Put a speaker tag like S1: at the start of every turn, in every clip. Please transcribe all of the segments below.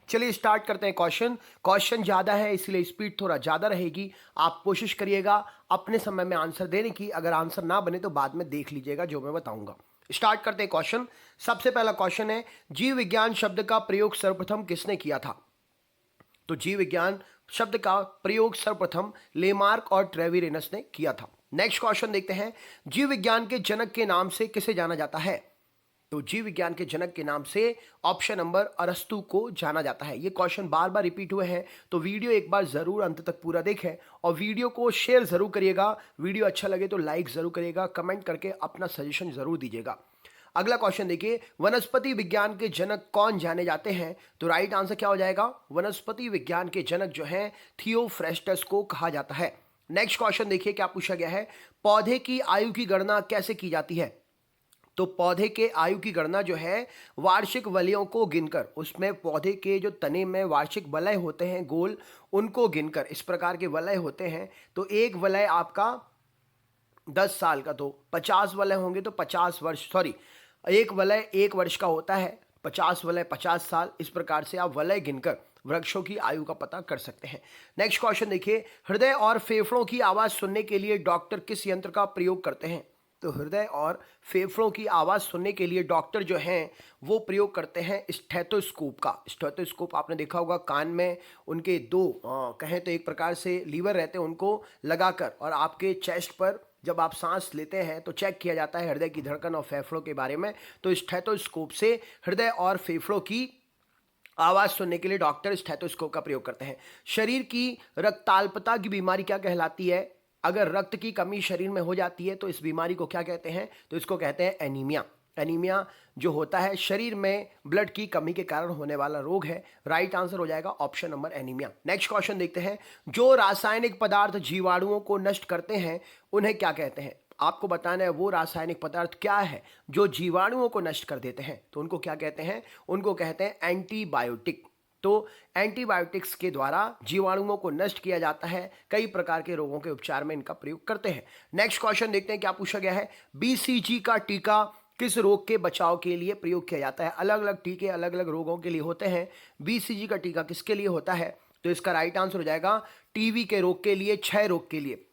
S1: चलिए स्टार्ट करते हैं। क्वेश्चन ज़्यादा है इसलिए स्पीड थोड़ा ज़्यादा रहेगी। आप कोशिश करिएगा अपने समय में आंसर देने की। अगर आंसर ना बने तो बाद में देख लीजिएगा जो मैं बताऊंगा। स्टार्ट करते हैं क्वेश्चन। सबसे पहला क्वेश्चन है, जीव विज्ञान शब्द का प्रयोग सर्वप्रथम किसने किया था? तो जीव विज्ञान शब्द का प्रयोग सर्वप्रथम लेमार्क और ट्रेविरेनस ने किया था। नेक्स्ट क्वेश्चन देखते हैं, जीव विज्ञान के जनक के नाम से किसे जाना जाता है? तो जीव विज्ञान के जनक के नाम से ऑप्शन नंबर अरस्तु को जाना जाता है। ये क्वेश्चन बार बार रिपीट हुए हैं, तो वीडियो एक बार जरूर अंत तक पूरा देखें और वीडियो को शेयर जरूर करिएगा। वीडियो अच्छा लगे तो लाइक जरूर करिएगा, कमेंट करके अपना सजेशन जरूर दीजिएगा। अगला क्वेश्चन देखिए, वनस्पति विज्ञान के जनक कौन जाने जाते हैं? तो राइट आंसर क्या हो जाएगा? वनस्पति विज्ञान के जनक जो हैं थियोफ्रेस्टस को कहा जाता है। नेक्स्ट क्वेश्चन देखिए क्या पूछा गया है, पौधे की आयु की गणना कैसे की जाती है? तो पौधे के आयु की गणना जो है वार्षिक वलयों को गिनकर, उसमें पौधे के जो तने में वार्षिक वलय होते हैं गोल, उनको गिनकर, इस प्रकार के वलय होते हैं। तो एक वलय आपका 10 साल का, तो 50 वलय होंगे तो 50 वर्ष, सॉरी, एक वलय 1 वर्ष का होता है, 50 वलय 50 साल। इस प्रकार से आप वलय गिनकर वृक्षों की आयु का पता कर सकते हैं। नेक्स्ट क्वेश्चन देखिए, हृदय और फेफड़ों की आवाज सुनने के लिए डॉक्टर किस यंत्र का प्रयोग करते हैं? तो हृदय और फेफड़ों की आवाज़ सुनने के लिए डॉक्टर जो हैं वो प्रयोग करते हैं स्टेथोस्कोप का। स्टेथोस्कोप आपने देखा होगा, कान में उनके दो कहें तो एक प्रकार से लीवर रहते हैं, उनको लगाकर और आपके चेस्ट पर जब आप सांस लेते हैं तो चेक किया जाता है हृदय की धड़कन और फेफड़ों के बारे में। तो स्टेथोस्कोप से हृदय और फेफड़ों की आवाज़ सुनने के लिए डॉक्टर स्टेथोस्कोप का प्रयोग करते हैं। शरीर की रक्ताल्पता की बीमारी क्या कहलाती है? अगर रक्त की कमी शरीर में हो जाती है तो इस बीमारी को क्या कहते हैं? तो इसको कहते हैं एनीमिया। एनीमिया जो होता है शरीर में ब्लड की कमी के कारण होने वाला रोग है। राइट आंसर हो जाएगा option number anaemia. Next question देखते हैं, जो रासायनिक पदार्थ जीवाणुओं को नष्ट करते हैं उन्हें क्या कहते हैं? आपको बताना है वो रासायनिक पदार्थ क्या है जो जीवाणुओं को नष्ट कर देते हैं। तो उनको क्या कहते हैं? उनको कहते हैं एंटीबायोटिक। तो एंटीबायोटिक्स के द्वारा जीवाणुओं को नष्ट किया जाता है। कई प्रकार के रोगों के उपचार में इनका प्रयोग करते हैं। नेक्स्ट क्वेश्चन देखते हैं क्या पूछा गया है, बीसीजी का टीका किस रोग के बचाव के लिए प्रयोग किया जाता है? अलग अलग टीके अलग अलग रोगों के लिए होते हैं। बीसीजी का टीका किसके लिए होता है? तो इसका राइट आंसर हो जाएगा टीबी के रोग के लिए, क्षय रोग के लिए।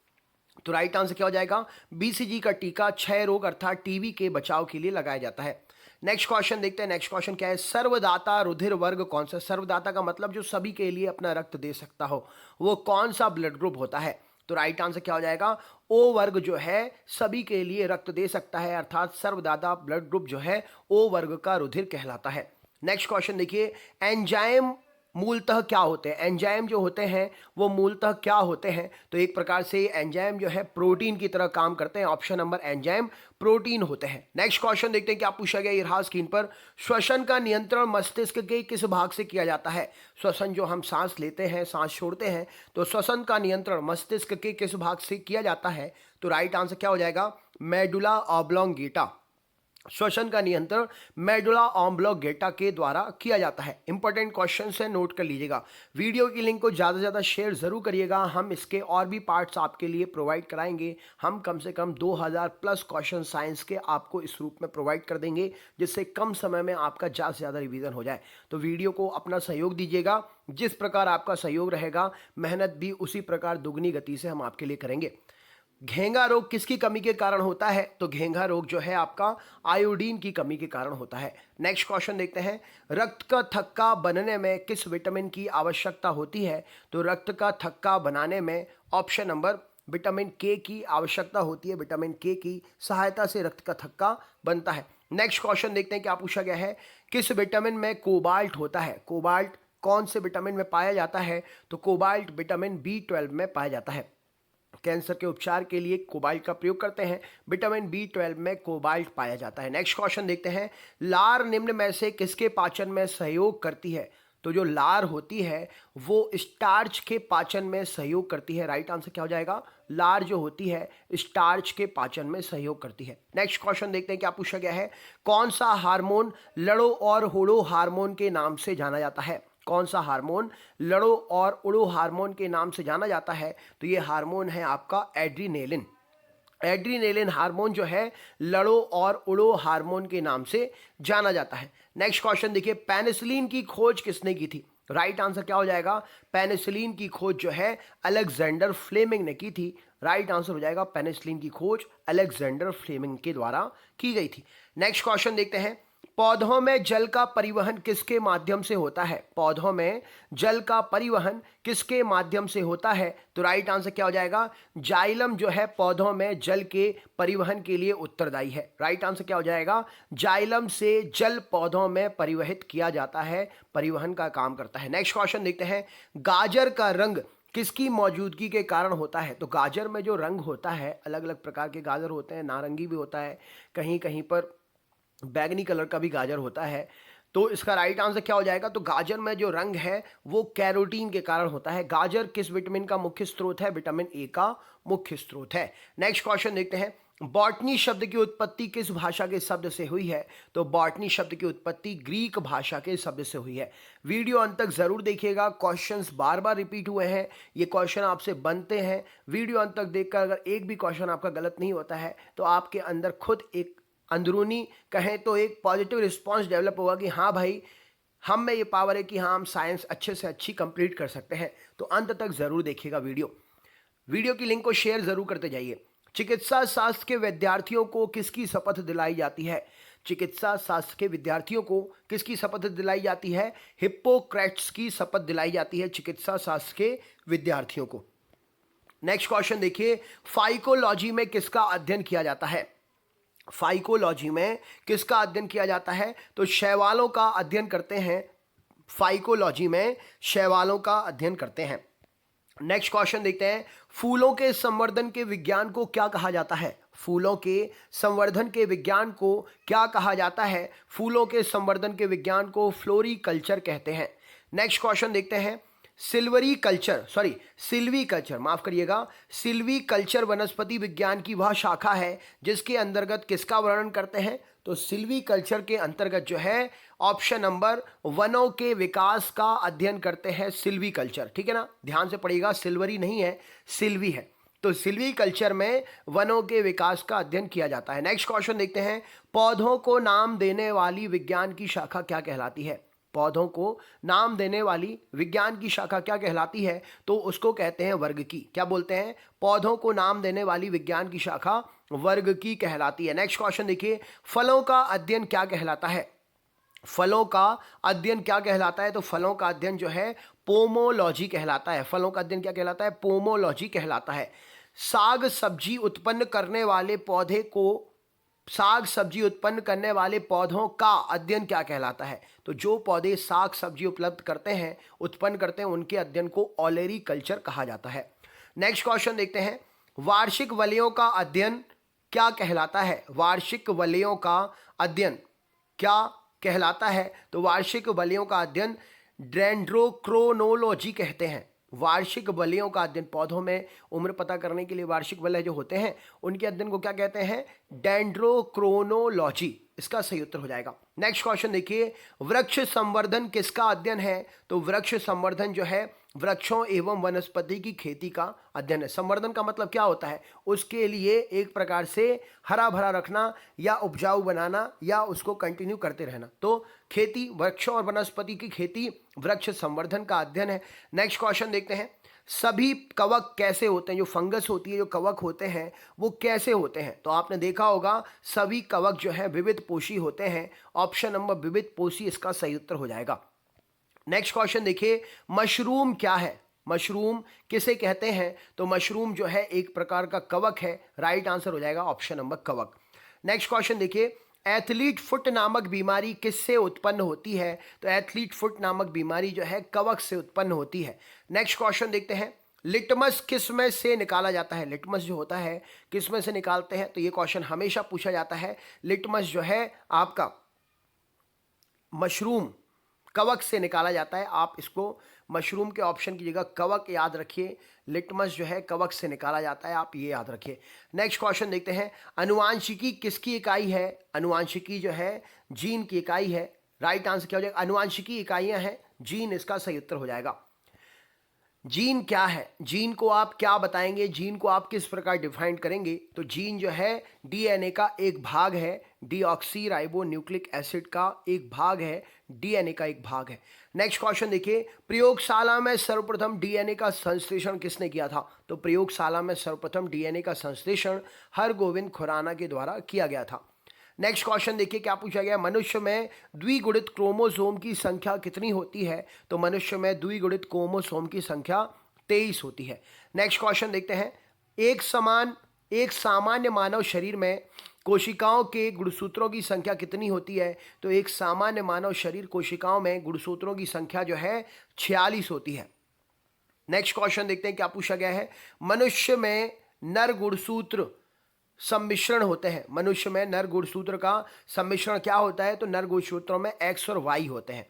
S1: तो राइट आंसर क्या हो जाएगा? बीसीजी का टीका क्षय रोग अर्थात टीबी के बचाव के लिए लगाया जाता है। नेक्स्ट क्वेश्चन देखते हैं। नेक्स्ट क्वेश्चन क्या है, सर्वदाता रुधिर वर्ग कौन सा? सर्वदाता का मतलब जो सभी के लिए अपना रक्त दे सकता हो, वो कौन सा ब्लड ग्रुप होता है? तो राइट आंसर क्या हो जाएगा? ओ वर्ग जो है सभी के लिए रक्त दे सकता है, अर्थात सर्वदाता ब्लड ग्रुप जो है ओ वर्ग का रुधिर कहलाता है। नेक्स्ट क्वेश्चन देखिए, एंजाइम मूलतः क्या होते हैं? एंजाइम जो होते हैं वो मूलतः क्या होते हैं? तो एक प्रकार से एंजाइम जो है प्रोटीन की तरह काम करते हैं। ऑप्शन नंबर एंजाइम प्रोटीन होते हैं। नेक्स्ट क्वेश्चन देखते हैं क्या पूछा गया, ये रहा स्क्रीन पर। श्वसन का नियंत्रण मस्तिष्क के किस भाग से किया जाता है? श्वसन जो हम सांस लेते हैं, सांस छोड़ते हैं, तो श्वसन का नियंत्रण मस्तिष्क के किस भाग से किया जाता है? तो राइट आंसर क्या हो जाएगा? Medulla oblongata. श्वसन का नियंत्रण मेडुला ऑब्लोंगेटा के द्वारा किया जाता है। इंपॉर्टेंट क्वेश्चन है, नोट कर लीजिएगा। वीडियो की लिंक को ज़्यादा से ज़्यादा शेयर जरूर करिएगा। हम इसके और भी पार्ट्स आपके लिए प्रोवाइड कराएंगे। हम कम से कम 2000 प्लस क्वेश्चन साइंस के आपको इस रूप में प्रोवाइड कर देंगे, जिससे कम समय में आपका ज़्यादा से ज़्यादा रिवीजन हो जाए। तो वीडियो को अपना सहयोग दीजिएगा। जिस प्रकार आपका सहयोग रहेगा, मेहनत भी उसी प्रकार दुगनी गति से हम आपके लिए करेंगे। घेंगा रोग किसकी कमी के कारण होता है? तो घेंगा रोग जो है आपका आयोडीन की कमी के कारण होता है। नेक्स्ट क्वेश्चन देखते हैं, रक्त का थक्का बनने में किस विटामिन की आवश्यकता होती है? तो रक्त का थक्का बनाने में ऑप्शन नंबर विटामिन के की आवश्यकता होती है। विटामिन के की सहायता से रक्त का थक्का बनता है। नेक्स्ट क्वेश्चन देखते हैं क्या पूछा गया है, किस विटामिन में कोबाल्ट होता है? कोबाल्ट कौन से विटामिन में पाया जाता है? तो कोबाल्ट विटामिन B12 में पाया जाता है। कैंसर के उपचार के लिए कोबाल्ट का प्रयोग करते हैं। विटामिन B12 में कोबाल्ट पाया जाता है। नेक्स्ट क्वेश्चन देखते हैं, लार निम्न में से किसके पाचन में सहयोग करती है? तो जो लार होती है वो स्टार्च के पाचन में सहयोग करती है। राइट आंसर क्या हो जाएगा? लार जो होती है स्टार्च के पाचन में सहयोग करती है। नेक्स्ट क्वेश्चन देखते हैं क्या पूछा गया है, कौन सा हार्मोन लड़ो और होड़ो हार्मोन के नाम से जाना जाता है? कौन सा हार्मोन लड़ो और उड़ो हार्मोन के नाम से जाना जाता है? तो ये हार्मोन है आपका एड्रीनेलिन। एड्रीनेलिन हार्मोन जो है लड़ो और उड़ो हार्मोन के नाम से जाना जाता है। नेक्स्ट क्वेश्चन देखिए, पेनिसिलिन की खोज किसने की थी? राइट आंसर क्या हो जाएगा? पेनिसिलिन की खोज जो है अलेक्जेंडर फ्लेमिंग ने की थी। राइट आंसर हो जाएगा पेनिसिलिन की खोज अलेक्जेंडर फ्लेमिंग के द्वारा की गई थी। नेक्स्ट क्वेश्चन देखते हैं, पौधों में जल का परिवहन किसके माध्यम से होता है? पौधों में जल का परिवहन किसके माध्यम से होता है? तो राइट आंसर क्या हो जाएगा? जाइलम जो है पौधों में जल के परिवहन के लिए उत्तरदायी है। राइट आंसर क्या हो जाएगा? जाइलम से जल पौधों में परिवहित किया जाता है, परिवहन का काम करता है। नेक्स्ट क्वेश्चन देखते हैं, गाजर का रंग किसकी मौजूदगी के कारण होता है? तो गाजर में जो रंग होता है, अलग अलग प्रकार के गाजर होते हैं, नारंगी भी होता है, कहीं कहीं पर बैगनी कलर का भी गाजर होता है। तो इसका राइट आंसर क्या हो जाएगा? तो गाजर में जो रंग है वो कैरोटीन के कारण होता है। गाजर किस विटामिन का मुख्य स्रोत है? विटामिन ए का मुख्य स्रोत है। नेक्स्ट क्वेश्चन देखते हैं, बॉटनी शब्द की उत्पत्ति किस भाषा के शब्द से हुई है? तो बॉटनी शब्द की उत्पत्ति ग्रीक भाषा के शब्द से हुई है। वीडियो अंत तक जरूर देखिएगा, क्वेश्चंस बार बार रिपीट हुए हैं, ये क्वेश्चन आपसे बनते हैं। वीडियो अंत तक देखकर अगर एक भी क्वेश्चन आपका गलत नहीं होता है तो आपके अंदर खुद एक अंदरूनी कहें तो एक पॉजिटिव रिस्पॉन्स डेवलप होगा कि हाँ भाई, हम में ये पावर है कि हाँ हम साइंस अच्छे से अच्छी कंप्लीट कर सकते हैं। तो अंत तक जरूर देखिएगा वीडियो की लिंक को शेयर जरूर करते जाइए। चिकित्सा शास्त्र के विद्यार्थियों को किसकी शपथ दिलाई जाती है? चिकित्सा शास्त्र के विद्यार्थियों को किसकी शपथ दिलाई जाती है? हिप्पोक्रेट्स की शपथ दिलाई जाती है चिकित्सा शास्त्र के विद्यार्थियों को। नेक्स्ट क्वेश्चन देखिए, फाइकोलॉजी में किसका अध्ययन किया जाता है? फाइकोलॉजी में किसका अध्ययन किया जाता है? तो शैवालों का अध्ययन करते हैं। फाइकोलॉजी में शैवालों का अध्ययन करते हैं। नेक्स्ट क्वेश्चन देखते हैं, फूलों के संवर्धन के विज्ञान को क्या कहा जाता है? फूलों के संवर्धन के विज्ञान को क्या कहा जाता है? फूलों के संवर्धन के विज्ञान को फ्लोरीकल्चर कहते हैं। नेक्स्ट क्वेश्चन देखते हैं, सिल्वीकल्चर माफ करिएगा, सिल्वीकल्चर वनस्पति विज्ञान की वह शाखा है जिसके अंतर्गत किसका वर्णन करते हैं? तो सिल्वीकल्चर के अंतर्गत जो है ऑप्शन नंबर वनों के विकास का अध्ययन करते हैं सिल्वीकल्चर। ठीक है ना, ध्यान से पढ़िएगा, सिल्वरी नहीं है, सिल्वी है। तो सिल्वीकल्चर में वनों के विकास का अध्ययन किया जाता है। नेक्स्ट क्वेश्चन देखते हैं, पौधों को नाम देने वाली विज्ञान की शाखा क्या कहलाती है? पौधों को नाम देने वाली विज्ञान की शाखा क्या कहलाती है? तो उसको कहते हैं वर्ग की। क्या बोलते हैं? पौधों को नाम देने वाली विज्ञान की शाखा वर्ग की कहलाती है। नेक्स्ट क्वेश्चन देखिए, फलों का अध्ययन क्या कहलाता है? फलों का अध्ययन क्या कहलाता है? तो फलों का अध्ययन जो है पोमोलॉजी कहलाता है। फलों का अध्ययन क्या कहलाता है? पोमोलॉजी कहलाता है। साग सब्जी उत्पन्न करने वाले पौधे को, साग सब्जी उत्पन्न करने वाले पौधों का अध्ययन क्या कहलाता है? तो जो पौधे साग सब्जी उपलब्ध करते हैं, उत्पन्न करते हैं, उनके अध्ययन को ओलेरीकल्चर कहा जाता है। नेक्स्ट क्वेश्चन देखते हैं, वार्षिक वलयों का अध्ययन क्या कहलाता है? वार्षिक वलयों का अध्ययन क्या कहलाता है? तो वार्षिक वलयों का अध्ययन डेंड्रोक्रोनोलॉजी कहते हैं। वार्षिक वलयों का अध्ययन, पौधों में उम्र पता करने के लिए वार्षिक वलय जो होते हैं उनके अध्ययन को क्या कहते हैं? डेंड्रोक्रोनोलॉजी इसका सही उत्तर हो जाएगा। नेक्स्ट क्वेश्चन देखिए, वृक्ष संवर्धन किसका अध्ययन है? तो वृक्ष संवर्धन जो है वृक्षों एवं वनस्पति की खेती का अध्ययन है। संवर्धन का मतलब क्या होता है? उसके लिए एक प्रकार से हरा भरा रखना या उपजाऊ बनाना या उसको कंटिन्यू करते रहना। तो खेती, वृक्षों और वनस्पति की खेती वृक्ष संवर्धन का अध्ययन है। नेक्स्ट क्वेश्चन देखते हैं, सभी कवक कैसे होते हैं? जो फंगस होती है, जो कवक होते हैं वो कैसे होते हैं? तो आपने देखा होगा सभी कवक जो है विविध पोषी होते हैं। ऑप्शन नंबर विविध पोषी इसका सही उत्तर हो जाएगा। नेक्स्ट क्वेश्चन देखिए, मशरूम क्या है? मशरूम किसे कहते हैं? तो मशरूम जो है एक प्रकार का कवक है। राइट आंसर हो जाएगा ऑप्शन नंबर कवक। नेक्स्ट क्वेश्चन देखिए, एथलीट फुट नामक बीमारी किससे उत्पन्न होती है? तो एथलीट फुट नामक बीमारी जो है कवक से उत्पन्न होती है। नेक्स्ट क्वेश्चन देखते हैं, लिटमस किस में से निकाला जाता है? लिटमस जो होता है किस में से निकालते हैं? तो ये क्वेश्चन हमेशा पूछा जाता है। लिटमस जो है आपका मशरूम कवक से निकाला जाता है। आप इसको मशरूम के ऑप्शन की जगह कवक याद रखिए। लिटमस जो है कवक से निकाला जाता है, आप ये याद रखिए। नेक्स्ट क्वेश्चन देखते हैं, अनुवांशिकी किसकी इकाई है? अनुवांशिकी जो है जीन की इकाई है। राइट आंसर क्या हो जाएगा? अनुवांशिकी इकाइयां हैं, जीन इसका सही उत्तर हो जाएगा। जीन क्या है? जीन को आप क्या बताएंगे? जीन को आप किस प्रकार डिफाइन करेंगे? तो जीन जो है डीएनए का एक भाग है, डीऑक्सी राइबो न्यूक्लिक एसिड का एक भाग है, डीएनए का एक भाग है। नेक्स्ट क्वेश्चन देखिए, प्रयोगशाला में सर्वप्रथम डीएनए का संश्लेषण किसने किया था? तो प्रयोगशाला में सर्वप्रथम डीएनए का संश्लेषण हरगोविंद खुराना के द्वारा किया गया था। नेक्स्ट क्वेश्चन देखिए क्या पूछा गया, मनुष्य में द्विगुणित क्रोमोसोम की संख्या कितनी होती है? तो मनुष्य में द्विगुणित क्रोमोसोम की संख्या 23 होती है। नेक्स्ट क्वेश्चन देखते हैं, एक सामान्य मानव शरीर में कोशिकाओं के गुणसूत्रों की संख्या कितनी होती है? तो एक सामान्य मानव शरीर कोशिकाओं में गुणसूत्रों की संख्या जो है 46 होती है। नेक्स्ट क्वेश्चन देखते हैं क्या पूछा गया है, मनुष्य में नर गुणसूत्र सम्मिश्रण होते हैं। मनुष्य में नर गुणसूत्र का सम्मिश्रण क्या होता है? तो नर गुणसूत्रों में एक्स और वाई होते हैं।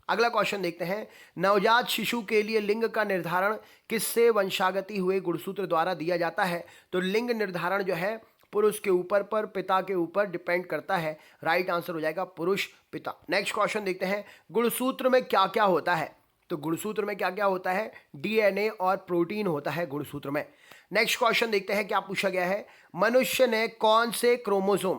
S1: अगला क्वेश्चन देखते हैं, नवजात शिशु के लिए लिंग का निर्धारण किससे वंशागति हुए गुणसूत्र द्वारा दिया जाता है? तो लिंग निर्धारण जो है पुरुष के ऊपर पर पिता के ऊपर डिपेंड करता है। राइट आंसर हो जाएगा पुरुष पिता। नेक्स्ट क्वेश्चन देखते हैं, गुणसूत्र में क्या क्या होता है? तो गुणसूत्र में क्या क्या होता है? डीएनए और प्रोटीन होता है गुणसूत्र में। नेक्स्ट क्वेश्चन देखते हैं क्या पूछा गया है, मनुष्य ने कौन से क्रोमोसोम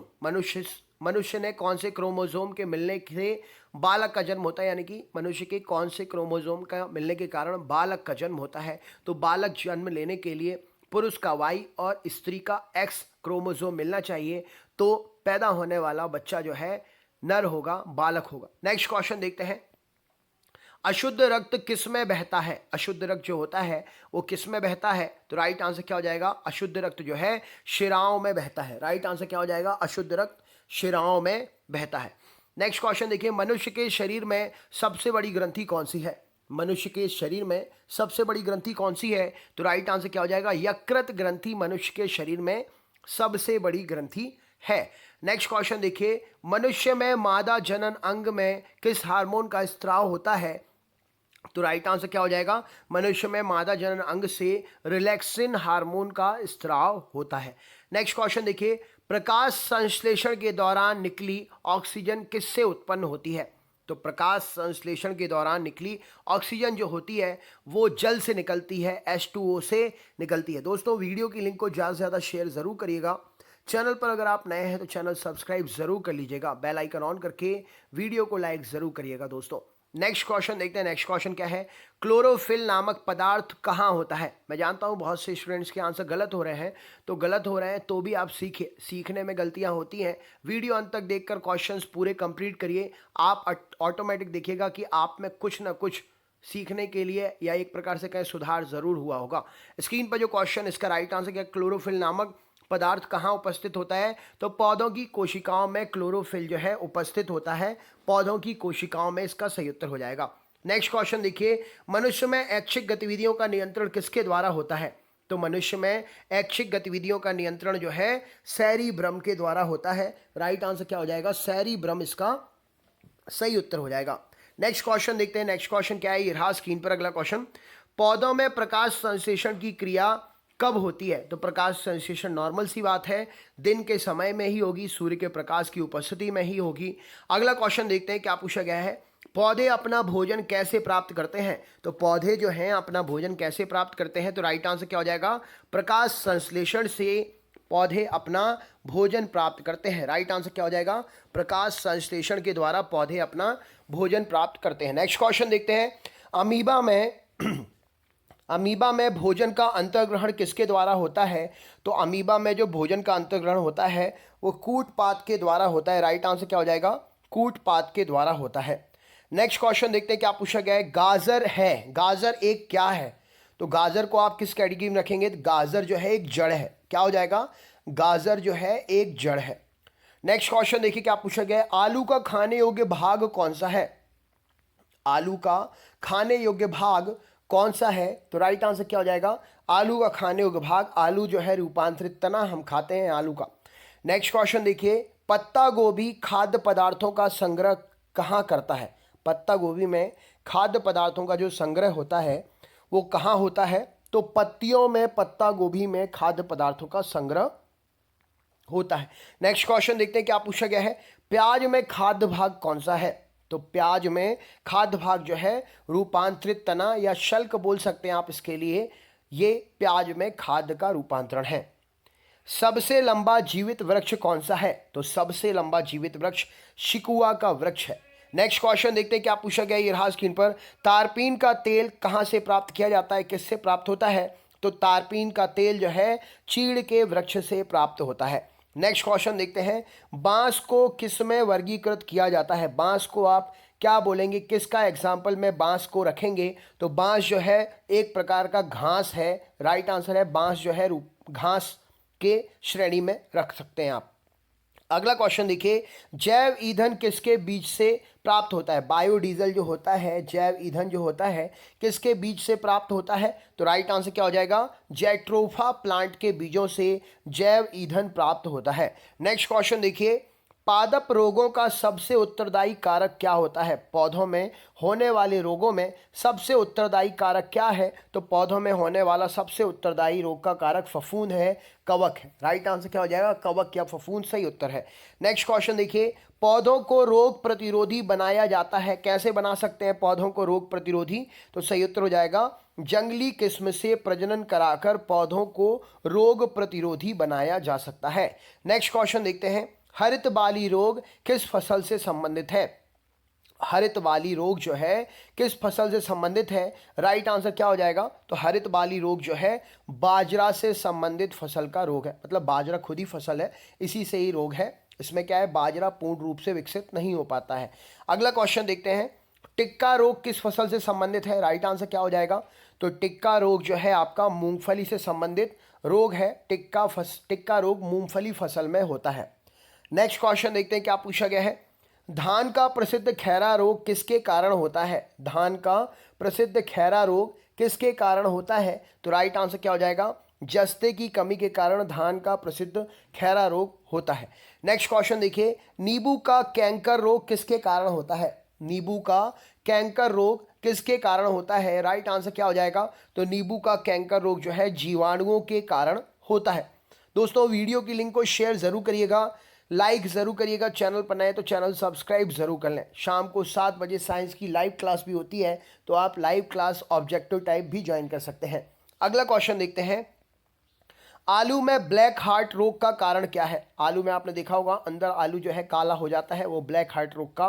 S1: के मिलने से बालक का जन्म होता है? यानी कि मनुष्य के कौन से क्रोमोसोम का मिलने के कारण बालक का जन्म होता है? तो बालक जन्म लेने के लिए पुरुष का वाई और स्त्री का एक्स क्रोमोसोम मिलना चाहिए, तो पैदा होने वाला बच्चा जो है नर होगा, बालक होगा। नेक्स्ट क्वेश्चन देखते हैं, अशुद्ध रक्त किस में बहता है? अशुद्ध रक्त जो होता है वो किस में बहता है? तो राइट आंसर क्या हो जाएगा, अशुद्ध रक्त जो है शिराओं में बहता है। राइट आंसर क्या हो जाएगा, अशुद्ध रक्त शिराओं में बहता है। नेक्स्ट क्वेश्चन देखिए, मनुष्य के शरीर में सबसे बड़ी ग्रंथि कौन सी है? मनुष्य के शरीर में सबसे बड़ी ग्रंथि कौन सी है? तो राइट आंसर क्या हो जाएगा, यकृत ग्रंथि मनुष्य के शरीर में सबसे बड़ी ग्रंथि है। नेक्स्ट क्वेश्चन देखिए, मनुष्य में मादा जनन अंग में किस हार्मोन का स्त्राव होता है? तो राइट आंसर क्या हो जाएगा, मनुष्य में मादा जनन अंग से रिलैक्सिन हार्मोन का स्त्राव होता है। नेक्स्ट क्वेश्चन देखिए, प्रकाश संश्लेषण के दौरान निकली ऑक्सीजन किससे उत्पन्न होती है? तो प्रकाश संश्लेषण के दौरान निकली ऑक्सीजन जो होती है वो जल से निकलती है, H2O से निकलती है। दोस्तों वीडियो की लिंक को ज़्यादा से ज़्यादा शेयर ज़रूर करिएगा। चैनल पर अगर आप नए हैं तो चैनल सब्सक्राइब ज़रूर कर लीजिएगा, बेल आइकन ऑन करके वीडियो को लाइक ज़रूर करिएगा दोस्तों। नेक्स्ट क्वेश्चन देखते हैं, नेक्स्ट क्वेश्चन क्या है, क्लोरोफिल नामक पदार्थ कहाँ होता है? मैं जानता हूँ बहुत से स्टूडेंट्स के आंसर गलत हो रहे हैं, तो गलत हो रहे हैं तो भी आप सीखिए, सीखने में गलतियाँ होती हैं। वीडियो अंत तक देखकर क्वेश्चंस पूरे कंप्लीट करिए, आप ऑटोमेटिक देखिएगा कि आप में कुछ ना कुछ सीखने के लिए या एक प्रकार से कहें सुधार ज़रूर हुआ होगा। स्क्रीन पर जो क्वेश्चन, इसका राइट आंसर क्या, क्लोरोफिल नामक पदार्थ कहाँ उपस्थित होता है? तो पौधों की कोशिकाओं में क्लोरोफिल जो है उपस्थित होता है, पौधों की कोशिकाओं में इसका सही उत्तर हो जाएगा। नेक्स्ट क्वेश्चन देखिए, मनुष्य में ऐच्छिक गतिविधियों का नियंत्रण किसके द्वारा होता है? तो मनुष्य में ऐच्छिक गतिविधियों का नियंत्रण जो है सेरिब्रम के द्वारा होता है। राइट आंसर क्या हो जाएगा, सेरिब्रम इसका सही उत्तर हो जाएगा। नेक्स्ट क्वेश्चन देखते हैं, नेक्स्ट क्वेश्चन क्या है, ये रहा स्क्रीन पर अगला क्वेश्चन, पौधों में प्रकाश संश्लेषण की क्रिया कब होती है? तो प्रकाश संश्लेषण नॉर्मल सी बात है, दिन के समय में ही होगी, सूर्य के प्रकाश की उपस्थिति में ही होगी। अगला क्वेश्चन देखते हैं क्या पूछा गया है, पौधे अपना भोजन कैसे प्राप्त करते हैं? तो पौधे जो हैं अपना भोजन कैसे प्राप्त करते हैं? तो राइट आंसर क्या हो जाएगा, प्रकाश संश्लेषण से पौधे अपना भोजन प्राप्त करते हैं। राइट आंसर क्या हो जाएगा, प्रकाश संश्लेषण के द्वारा पौधे अपना भोजन प्राप्त करते हैं। नेक्स्ट क्वेश्चन देखते हैं, अमीबा में भोजन का अंतर्ग्रहण किसके द्वारा होता है? तो अमीबा में जो भोजन का अंतर्ग्रहण होता है वो कूटपाद के द्वारा होता है। राइट आंसर क्या हो जाएगा, कूटपाद के द्वारा होता है। नेक्स्ट क्वेश्चन देखते हैं क्या पूछा गया है, गाजर है, गाजर एक क्या है? तो गाजर को आप किस कैटेगरी में रखेंगे? तो गाजर जो है एक जड़ है। क्या हो जाएगा, गाजर जो है एक जड़ है। नेक्स्ट क्वेश्चन देखिए क्या पूछा गया है, आलू का खाने योग्य भाग कौन सा है? आलू का खाने योग्य भाग कौन सा है? तो राइट आंसर क्या हो जाएगा, आलू का खाने योग्य भाग, आलू जो है रूपांतरित तना हम खाते हैं आलू का। नेक्स्ट क्वेश्चन देखिए, पत्ता गोभी खाद्य पदार्थों का संग्रह कहाँ करता है? पत्ता गोभी में खाद्य पदार्थों का जो संग्रह होता है वो कहाँ होता है? तो पत्तियों में पत्ता गोभी में खाद्य पदार्थों का संग्रह होता है। नेक्स्ट क्वेश्चन देखते हैं क्या पूछा गया है, प्याज में खाद्य भाग कौन सा है? तो प्याज में खाद्य भाग जो है रूपांतरित तना या शल्क बोल सकते हैं आप इसके लिए, ये प्याज में खाद्य का रूपांतरण है। सबसे लंबा जीवित वृक्ष कौन सा है? तो सबसे लंबा जीवित वृक्ष शिकुआ का वृक्ष है। नेक्स्ट क्वेश्चन देखते हैं क्या पूछा गया है। ये रहा स्क्रीन पर, तारपीन का तेल कहाँ से प्राप्त किया जाता है, किससे प्राप्त होता है? तो तारपीन का तेल जो है चीड़ के वृक्ष से प्राप्त होता है। नेक्स्ट क्वेश्चन देखते हैं, बांस को किस में वर्गीकृत किया जाता है? बांस को आप क्या बोलेंगे, किसका एग्जाम्पल में बांस को रखेंगे? तो बांस जो है एक प्रकार का घास है, राइट आंसर है बांस जो है घास के श्रेणी में रख सकते हैं आप। अगला क्वेश्चन देखिए, जैव ईंधन किसके बीज से प्राप्त होता है? बायोडीजल जो होता है, जैव ईंधन जो होता है किसके बीज से प्राप्त होता है? तो राइट आंसर क्या हो जाएगा? जैट्रोफा प्लांट के बीजों से जैव ईंधन प्राप्त होता है। नेक्स्ट क्वेश्चन देखिए, पादप रोगों का सबसे उत्तरदायी कारक क्या होता है? पौधों में होने वाले रोगों में सबसे उत्तरदायी कारक क्या है? तो पौधों में होने वाला सबसे उत्तरदायी रोग का कारक फफूंद है, कवक है। राइट आंसर क्या हो जाएगा? कवक या फफूंद सही उत्तर है। नेक्स्ट क्वेश्चन देखिए, पौधों को रोग प्रतिरोधी बनाया जाता है, कैसे बना सकते हैं पौधों को रोग प्रतिरोधी? तो सही उत्तर हो जाएगा जंगली किस्म से प्रजनन कराकर पौधों को रोग प्रतिरोधी बनाया जा सकता है। नेक्स्ट क्वेश्चन देखते हैं, हरित बाली रोग किस फसल से संबंधित है? हरित बाली रोग जो है किस फसल से संबंधित है? राइट आंसर क्या हो जाएगा? तो हरित बाली रोग जो है बाजरा से संबंधित फसल का रोग है, मतलब बाजरा खुद ही फसल है, इसी से ही रोग है। इसमें क्या है, बाजरा पूर्ण रूप से विकसित नहीं हो पाता है। अगला क्वेश्चन देखते हैं, टिक्का रोग किस फसल से संबंधित है? राइट आंसर क्या हो जाएगा? तो टिक्का रोग जो है आपका मूंगफली से संबंधित रोग है। टिक्का रोग मूंगफली फसल में होता है। नेक्स्ट क्वेश्चन देखते हैं क्या पूछा गया है। धान का प्रसिद्ध खैरा रोग किसके कारण होता है? धान का प्रसिद्ध खैरा रोग किसके कारण होता है? तो राइट आंसर क्या हो जाएगा? जस्ते की कमी के कारण धान का प्रसिद्ध खैरा रोग होता है। नेक्स्ट क्वेश्चन देखिए, नींबू का कैंकर रोग किसके कारण होता है? नींबू का कैंकर रोग किसके कारण होता है? राइट आंसर क्या हो जाएगा? तो नींबू का कैंकर रोग जो है जीवाणुओं के कारण होता है। दोस्तों वीडियो की लिंक को शेयर जरूर करिएगा, लाइक ज़रूर करिएगा, चैनल पर नए तो चैनल सब्सक्राइब ज़रूर कर लें। शाम को 7 बजे साइंस की लाइव क्लास भी होती है, तो आप लाइव क्लास ऑब्जेक्टिव टाइप भी ज्वाइन कर सकते हैं। अगला क्वेश्चन देखते हैं, आलू में ब्लैक हार्ट रोग का कारण क्या है? आलू में आपने देखा होगा अंदर आलू जो है काला हो जाता है, वो ब्लैक हार्ट रोग का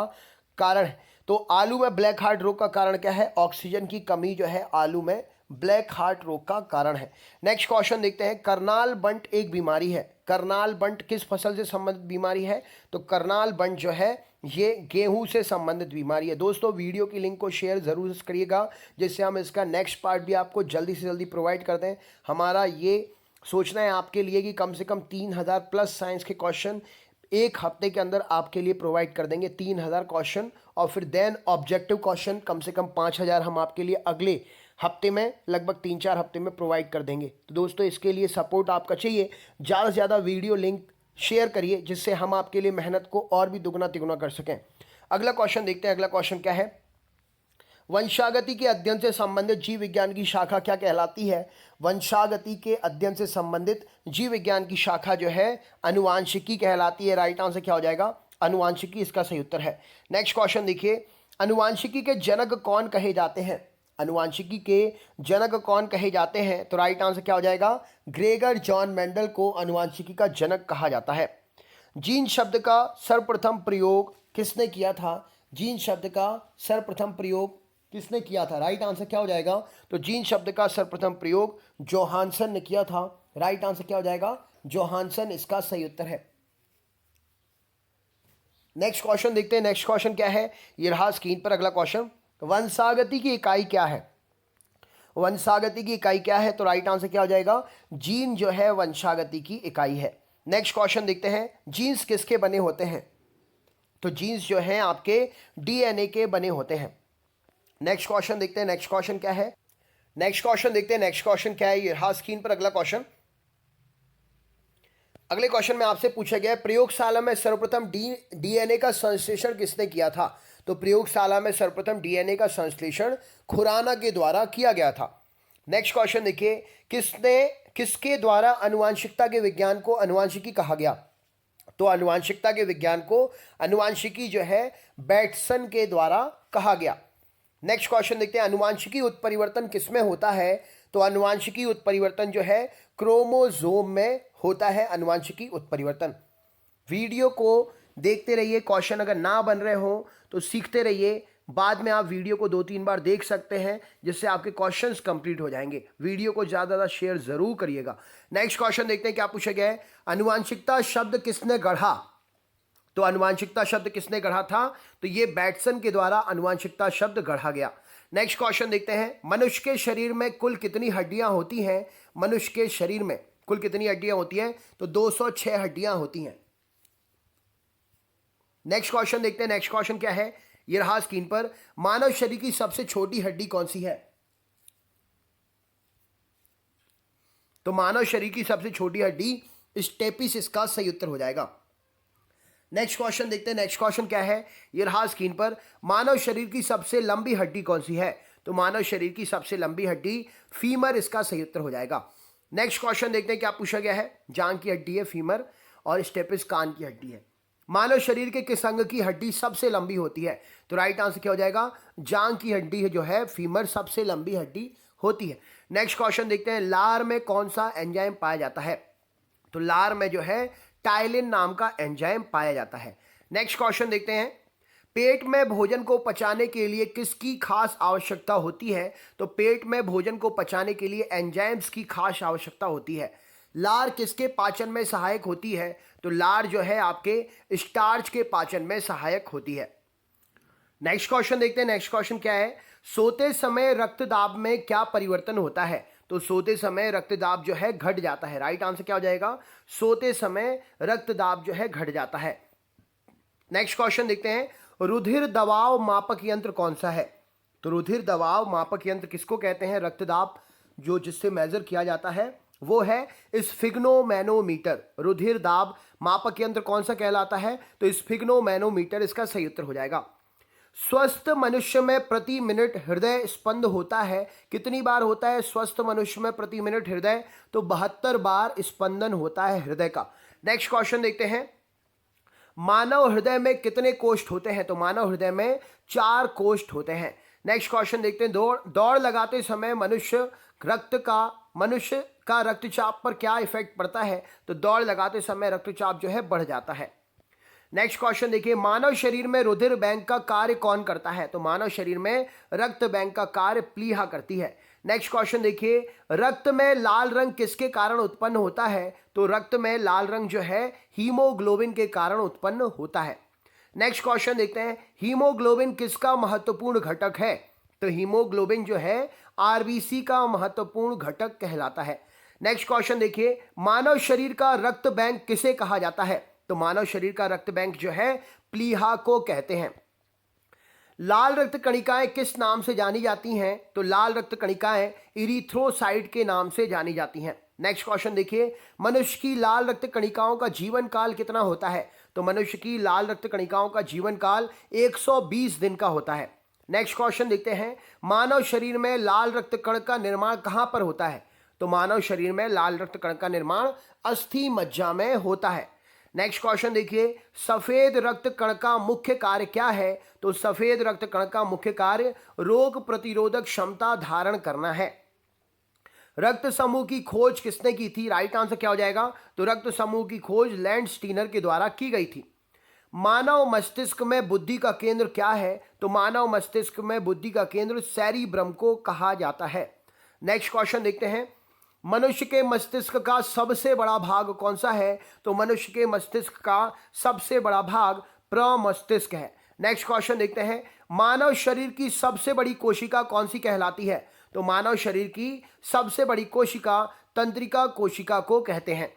S1: कारण है। तो आलू में ब्लैक हार्ट रोग का कारण क्या है? ऑक्सीजन की कमी जो है आलू में ब्लैक हार्ट रोग का कारण है। नेक्स्ट क्वेश्चन देखते हैं, करनाल बंट एक बीमारी है। करनाल बंट किस फसल से संबंधित बीमारी है? तो करनाल बंट जो है ये गेहूं से संबंधित बीमारी है। दोस्तों वीडियो की लिंक को शेयर जरूर करिएगा, जिससे हम इसका नेक्स्ट पार्ट भी आपको जल्दी से जल्दी प्रोवाइड कर दें। हमारा ये सोचना है आपके लिए कि कम से कम 3000 प्लस साइंस के क्वेश्चन एक हफ्ते के अंदर आपके लिए प्रोवाइड कर देंगे, 3000 क्वेश्चन, और फिर देन ऑब्जेक्टिव क्वेश्चन कम से कम 5000 हम आपके लिए अगले हफ्ते में, लगभग 3-4 हफ्ते में प्रोवाइड कर देंगे। तो दोस्तों इसके लिए सपोर्ट आपका चाहिए, ज़्यादा से ज़्यादा वीडियो लिंक शेयर करिए, जिससे हम आपके लिए मेहनत को और भी दुगना तिगुना कर सकें। अगला क्वेश्चन देखते हैं, अगला क्वेश्चन क्या है, वंशागति के अध्ययन से संबंधित जीव विज्ञान की शाखा क्या कहलाती है? वंशागति के अध्ययन से संबंधित जीव विज्ञान की शाखा जो है अनुवांशिकी कहलाती है। राइट आंसर क्या हो जाएगा? अनुवांशिकी इसका सही उत्तर है। नेक्स्ट क्वेश्चन देखिए, अनुवांशिकी के जनक कौन कहे जाते हैं? अनुवांशिकी के जनक कौन कहे जाते हैं? तो राइट आंसर क्या हो जाएगा? ग्रेगर जॉन मेंडल को अनुवांशिकी का जनक कहा जाता है। जीन शब्द का सर्वप्रथम प्रयोग किसने किया था? जीन शब्द का सर्वप्रथम प्रयोग किसने किया था? राइट आंसर क्या हो जाएगा? तो जीन शब्द का सर्वप्रथम प्रयोग जोहानसन ने किया था। राइट आंसर क्या हो जाएगा? जोहानसन इसका सही उत्तर है। नेक्स्ट क्वेश्चन देखते हैं, नेक्स्ट क्वेश्चन क्या है, ये रहा स्क्रीन पर अगला क्वेश्चन, वंशागति की इकाई क्या है? वंशागति की इकाई क्या है? तो राइट आंसर क्या हो जाएगा? जीन जो है वंशागति की इकाई है। नेक्स्ट क्वेश्चन देखते हैं, जीन्स किसके बने होते हैं? तो जीन्स जो है आपके डीएनए के बने होते हैं। नेक्स्ट क्वेश्चन देखते हैं, नेक्स्ट क्वेश्चन क्या है, नेक्स्ट क्वेश्चन देखते हैं, नेक्स्ट क्वेश्चन क्या है, ये रहा स्क्रीन पर अगला क्वेश्चन। अगले क्वेश्चन में आपसे पूछा गया है, प्रयोगशाला में सर्वप्रथम डीएनए का संश्लेषण किसने किया था? तो प्रयोगशाला में सर्वप्रथम डीएनए का संश्लेषण खुराना के द्वारा किया गया था। नेक्स्ट क्वेश्चन देखिए, किसके द्वारा अनुवांशिकता के विज्ञान को अनुवांशिकी कहा गया? तो आनुवांशिकता के विज्ञान को आनुवांशिकी जो है बैटसन के द्वारा कहा गया। नेक्स्ट क्वेश्चन देखते हैं, आनुवांशिकी उत्परिवर्तन किसमें होता है? तो आनुवांशिकी उत्परिवर्तन जो है क्रोमोसोम में होता है आनुवांशिकी उत्परिवर्तन। वीडियो को देखते रहिए, क्वेश्चन अगर ना बन रहे हो तो सीखते रहिए, बाद में आप वीडियो को 2-3 बार देख सकते हैं जिससे आपके क्वेश्चंस कंप्लीट हो जाएंगे। वीडियो को ज़्यादा शेयर जरूर करिएगा। नेक्स्ट क्वेश्चन देखते हैं क्या पूछा गया है, आनुवांशिकता शब्द किसने गढ़ा? तो आनुवांशिकता शब्द किसने गढ़ा था? तो ये बैटसन के द्वारा आनुवांशिकता शब्द गढ़ा गया। नेक्स्ट क्वेश्चन देखते हैं, मनुष्य के शरीर में कुल कितनी हड्डियां होती हैं? मनुष्य के शरीर में कुल कितनी हड्डियां होती हैं? तो 206 हड्डियां होती हैं। नेक्स्ट क्वेश्चन देखते हैं, नेक्स्ट क्वेश्चन क्या है, ये रहा स्क्रीन पर, मानव शरीर की सबसे छोटी हड्डी कौन सी है? तो मानव शरीर की सबसे छोटी हड्डी स्टेपिस इसका सही उत्तर हो जाएगा। नेक्स्ट क्वेश्चन देखते हैं, नेक्स्ट क्वेश्चन क्या है, ये रहा स्क्रीन पर, मानव शरीर की सबसे लंबी हड्डी कौन सी है? तो मानव शरीर की सबसे लंबी हड्डी फीमर इसका सही उत्तर हो जाएगा। नेक्स्ट क्वेश्चन देखते हैं क्या पूछा गया है, जांघ की हड्डी है फीमर और स्टेपिस कान की हड्डी है। मानव शरीर के किस अंग की हड्डी सबसे लंबी होती है? तो राइट आंसर क्या हो जाएगा, जांघ की हड्डी जो है फीमर सबसे लंबी हड्डी होती है। नेक्स्ट क्वेश्चन देखते हैं, लार में कौन सा एंजाइम पाया जाता है? तो लार में जो है टाइलिन नाम का एंजाइम पाया जाता है। नेक्स्ट क्वेश्चन देखते हैं, पेट में भोजन को पचाने के लिए किसकी खास आवश्यकता होती है? तो पेट में भोजन को पचाने के लिए एंजाइम्स की खास आवश्यकता होती है। लार किसके पाचन में सहायक होती है? तो लार जो है आपके स्टार्च के पाचन में सहायक होती है। नेक्स्ट क्वेश्चन देखते हैं, नेक्स्ट क्वेश्चन क्या है, सोते समय रक्तदाब में क्या परिवर्तन होता है? तो सोते समय रक्तदाब जो है घट जाता है। राइट आंसर क्या हो जाएगा, सोते समय रक्तदाब जो है घट जाता है। नेक्स्ट क्वेश्चन देखते हैं, रुधिर दबाव मापक यंत्र कौन सा है? तो रुधिर दबाव मापक यंत्र किसको कहते हैं? रक्तदाब जो जिससे मेजर किया जाता है वो है स्फिग्नोमैनोमीटर। रुधिर दाब मापक यंत्र कौन सा कहलाता है? तो स्फिग्नोमैनोमीटर इसका सही उत्तर हो जाएगा। स्वस्थ मनुष्य में प्रति मिनट हृदय स्पंद होता है, कितनी बार होता है स्वस्थ मनुष्य में प्रति मिनट हृदय? तो 72 बार स्पंदन होता है हृदय का। नेक्स्ट क्वेश्चन देखते हैं, मानव हृदय में कितने कोष्ठ होते हैं? तो मानव हृदय में 4 कोष्ठ होते हैं। नेक्स्ट क्वेश्चन देखते हैं, दौड़ लगाते समय मनुष्य का रक्तचाप पर क्या इफेक्ट पड़ता है? तो दौड़ लगाते समय रक्तचाप जो है बढ़ जाता है। नेक्स्ट क्वेश्चन देखिए, मानव शरीर में रुधिर बैंक का कार्य कौन करता है? तो मानव शरीर में रक्त बैंक का कार्य प्लीहा करती है। नेक्स्ट क्वेश्चन देखिए, रक्त में लाल रंग किसके कारण उत्पन्न होता है? तो रक्त में लाल रंग जो है हीमोग्लोबिन के कारण उत्पन्न होता है। नेक्स्ट क्वेश्चन देखते हैं, हीमोग्लोबिन किसका महत्वपूर्ण घटक है? तो हीमोग्लोबिन जो है आरबीसी का महत्वपूर्ण घटक कहलाता है। नेक्स्ट क्वेश्चन देखिए, मानव शरीर का रक्त बैंक किसे कहा जाता है? तो मानव शरीर का रक्त बैंक जो है प्लीहा को कहते हैं। लाल रक्त कणिकाएं किस नाम से जानी जाती हैं? तो लाल रक्त कणिकाएं इरिथ्रोसाइट के नाम से जानी जाती हैं। नेक्स्ट क्वेश्चन देखिए, मनुष्य की लाल रक्त कणिकाओं का जीवन काल कितना होता है? तो मनुष्य की लाल रक्त कणिकाओं का जीवन काल 120 दिन का होता है। नेक्स्ट क्वेश्चन देखते हैं, मानव शरीर में लाल रक्त कण का निर्माण कहां पर होता है? तो मानव शरीर में लाल रक्त कण का निर्माण अस्थि मज्जा में होता है। नेक्स्ट क्वेश्चन देखिए, सफेद रक्त कण का मुख्य कार्य क्या है? तो सफेद रक्त कण का मुख्य कार्य रोग प्रतिरोधक क्षमता धारण करना है। रक्त समूह की खोज किसने की थी? राइट आंसर क्या हो जाएगा, तो रक्त समूह की खोज लैंडस्टीनर के द्वारा की गई थी। मानव मस्तिष्क में बुद्धि का केंद्र क्या है? तो मानव मस्तिष्क में बुद्धि का केंद्र सेरिब्रम को कहा जाता है। नेक्स्ट क्वेश्चन देखते हैं, मनुष्य के मस्तिष्क का सबसे बड़ा भाग कौन सा है? तो मनुष्य के मस्तिष्क का सबसे बड़ा भाग प्रमस्तिष्क है। नेक्स्ट क्वेश्चन देखते हैं, मानव शरीर की सबसे बड़ी कोशिका कौन सी कहलाती है? तो मानव शरीर की सबसे बड़ी कोशिका तंत्रिका कोशिका को कहते हैं।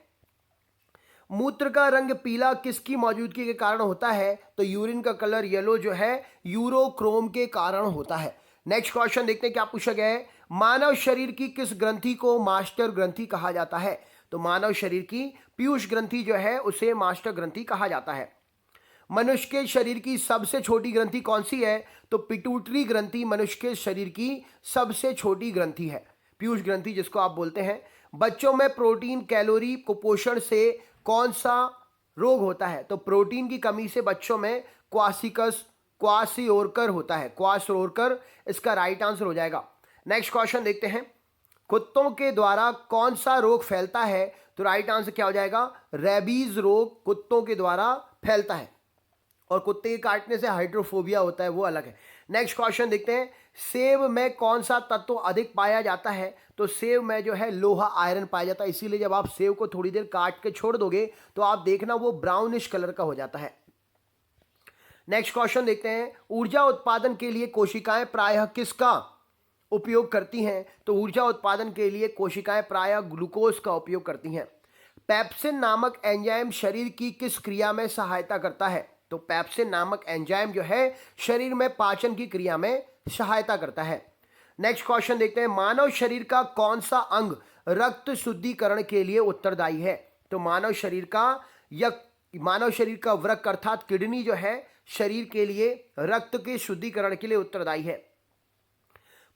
S1: मूत्र का रंग पीला किसकी मौजूदगी के कारण होता है? तो यूरिन का कलर येलो जो है यूरोक्रोम के कारण होता है। नेक्स्ट क्वेश्चन देखते हैं क्या पूछा गया है, मानव शरीर की किस ग्रंथि को मास्टर ग्रंथि कहा जाता है? तो मानव शरीर की पीयूष ग्रंथि जो है उसे मास्टर ग्रंथि कहा जाता है। मनुष्य के शरीर की सबसे छोटी ग्रंथि कौन सी है? तो पिट्यूटरी ग्रंथि मनुष्य के शरीर की सबसे छोटी ग्रंथि है, पीयूष ग्रंथि जिसको आप बोलते हैं। बच्चों में प्रोटीन कैलोरी कुपोषण से कौन सा रोग होता है? तो प्रोटीन की कमी से बच्चों में क्वासियोरकर होता है, क्वासियोरकर इसका राइट आंसर हो जाएगा। नेक्स्ट क्वेश्चन देखते हैं, कुत्तों के द्वारा कौन सा रोग फैलता है? तो राइट आंसर क्या हो जाएगा? रेबीज रोग कुत्तों के द्वारा फैलता है, और कुत्ते के काटने से हाइड्रोफोबिया होता है, वो अलग है। नेक्स्ट क्वेश्चन देखते हैं, सेब में कौन सा तत्व अधिक पाया जाता है? तो सेब में जो है लोहा आयरन पाया जाता है, इसीलिए जब आप सेब को थोड़ी देर काट के छोड़ दोगे तो आप देखना वो ब्राउनिश कलर का हो जाता है। नेक्स्ट क्वेश्चन देखते हैं, ऊर्जा उत्पादन के लिए कोशिकाएं प्रायः किसका उपयोग करती हैं? तो ऊर्जा उत्पादन के लिए कोशिकाएं प्रायः ग्लूकोज का उपयोग करती हैं। पेप्सिन नामक एंजाइम शरीर की किस क्रिया में सहायता करता है? तो पेप्सिन नामक एंजाइम जो है शरीर में पाचन की क्रिया में सहायता करता है। नेक्स्ट क्वेश्चन देखते हैं, मानव शरीर का कौन सा अंग रक्त शुद्धिकरण के लिए उत्तरदायी है? तो मानव शरीर का वृक्क अर्थात किडनी जो है शरीर के लिए रक्त के शुद्धिकरण के लिए उत्तरदायी है।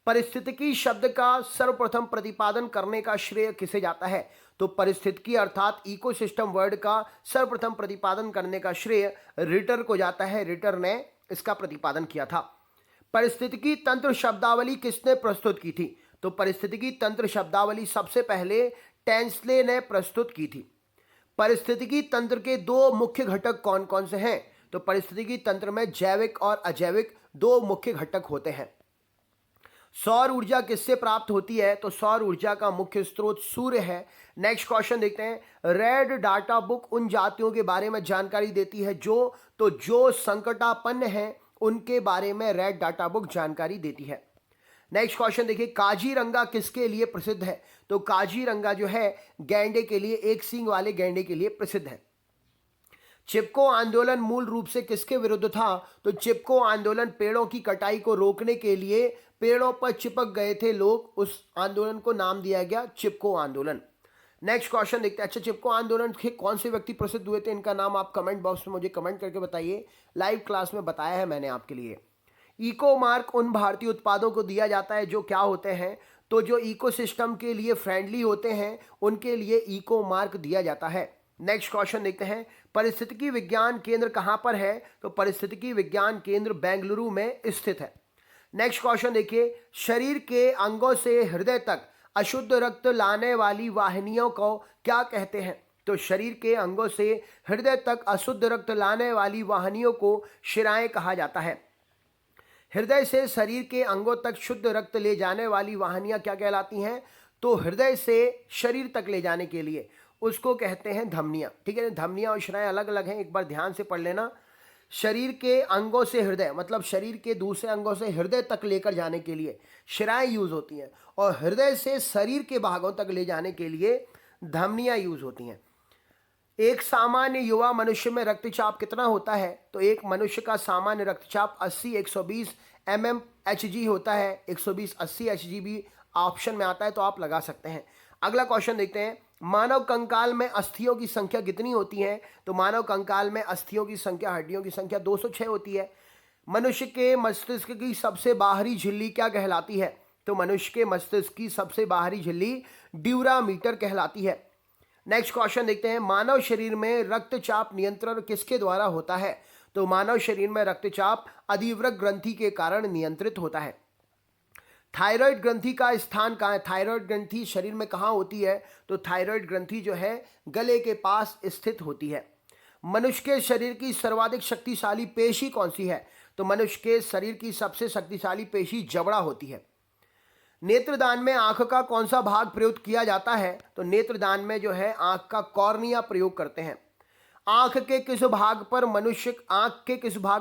S1: परिस्थितिकी शब्द का सर्वप्रथम प्रतिपादन करने का श्रेय किसे जाता है? तो परिस्थितिकी अर्थात इकोसिस्टम वर्ड का सर्वप्रथम प्रतिपादन करने का श्रेय रिटर को जाता है, रिटर ने इसका प्रतिपादन किया था। परिस्थितिकी तंत्र शब्दावली किसने प्रस्तुत की थी? तो परिस्थितिकी तंत्र शब्दावली सबसे पहले टेंसले ने प्रस्तुत की थी। परिस्थितिकी तंत्र के दो मुख्य घटक कौन कौन से हैं? तो परिस्थितिकी तंत्र में जैविक और अजैविक दो मुख्य घटक होते हैं। सौर ऊर्जा किससे प्राप्त होती है? तो सौर ऊर्जा का मुख्य स्रोत सूर्य है। नेक्स्ट क्वेश्चन देखते हैं, रेड डाटा बुक उन जातियों के बारे में जानकारी देती है जो संकटापन्न है, उनके बारे में रेड डाटा बुक जानकारी देती है। नेक्स्ट क्वेश्चन देखिए, काजीरंगा किसके लिए प्रसिद्ध है? तो काजीरंगा जो है गैंडे के लिए, एक सींग वाले गैंडे के लिए प्रसिद्ध है। चिपको आंदोलन मूल रूप से किसके विरुद्ध था? तो चिपको आंदोलन पेड़ों की कटाई को रोकने के लिए पेड़ों पर चिपक गए थे लोग, उस आंदोलन को नाम दिया गया चिपको आंदोलन। नेक्स्ट क्वेश्चन देखते हैं, अच्छा चिपको आंदोलन के कौन से व्यक्ति प्रसिद्ध हुए थे? इनका नाम आप कमेंट बॉक्स में मुझे कमेंट करके बताइए, लाइव क्लास में बताया है मैंने आपके लिए। इको मार्क उन भारतीय उत्पादों को दिया जाता है जो क्या होते हैं? तो जो इकोसिस्टम के लिए फ्रेंडली होते हैं उनके लिए इको मार्क दिया जाता है। नेक्स्ट क्वेश्चन देखते हैं, परिस्थितिकी विज्ञान केंद्र कहाँ पर है? तो परिस्थितिकी विज्ञान केंद्र बेंगलुरु में स्थित है। नेक्स्ट क्वेश्चन देखिए, शरीर के अंगों से हृदय तक अशुद्ध रक्त लाने वाली वाहिनियों को क्या कहते हैं? तो शरीर के अंगों से हृदय तक अशुद्ध रक्त लाने वाली वाहिनियों को शिराएं कहा जाता है। हृदय से शरीर के अंगों तक शुद्ध रक्त ले जाने वाली वाहिनियां क्या कहलाती हैं? तो हृदय से शरीर तक ले जाने के लिए उसको कहते हैं धमनियां। ठीक है, धमनियां और शिराएं अलग अलग हैं, एक बार ध्यान से पढ़ लेना। शरीर के अंगों से हृदय मतलब शरीर के दूसरे अंगों से हृदय तक लेकर जाने के लिए शिराएं यूज होती हैं, और हृदय से शरीर के भागों तक ले जाने के लिए धमनियां यूज होती हैं। एक सामान्य युवा मनुष्य में रक्तचाप कितना होता है? तो एक मनुष्य का सामान्य रक्तचाप 80-120 mmHg होता है। 120-80 Hg भी ऑप्शन में आता है तो आप लगा सकते हैं। अगला क्वेश्चन देखते हैं, मानव कंकाल में अस्थियों की संख्या कितनी होती है? तो मानव कंकाल में अस्थियों की संख्या, हड्डियों की संख्या 206 होती है। मनुष्य के मस्तिष्क की सबसे बाहरी झिल्ली क्या कहलाती है? तो मनुष्य के मस्तिष्क की सबसे बाहरी झिल्ली ड्यूरामीटर कहलाती है। नेक्स्ट क्वेश्चन देखते हैं, मानव शरीर में रक्तचाप नियंत्रण किसके द्वारा होता है? तो मानव शरीर में रक्तचाप अधिवृक्क ग्रंथि के कारण नियंत्रित होता है। थायराइड ग्रंथि का स्थान कहाँ है? थायराइड ग्रंथि शरीर में कहाँ होती है? तो थायराइड ग्रंथि जो है गले के पास स्थित होती है। मनुष्य के शरीर की सर्वाधिक शक्तिशाली पेशी कौन सी है? तो मनुष्य के शरीर की सबसे शक्तिशाली पेशी जबड़ा होती है। नेत्रदान में आंख का कौन सा भाग प्रयुक्त किया जाता है? तो नेत्रदान में जो है आंख का कॉर्निया प्रयोग करते हैं। आंख के किस भाग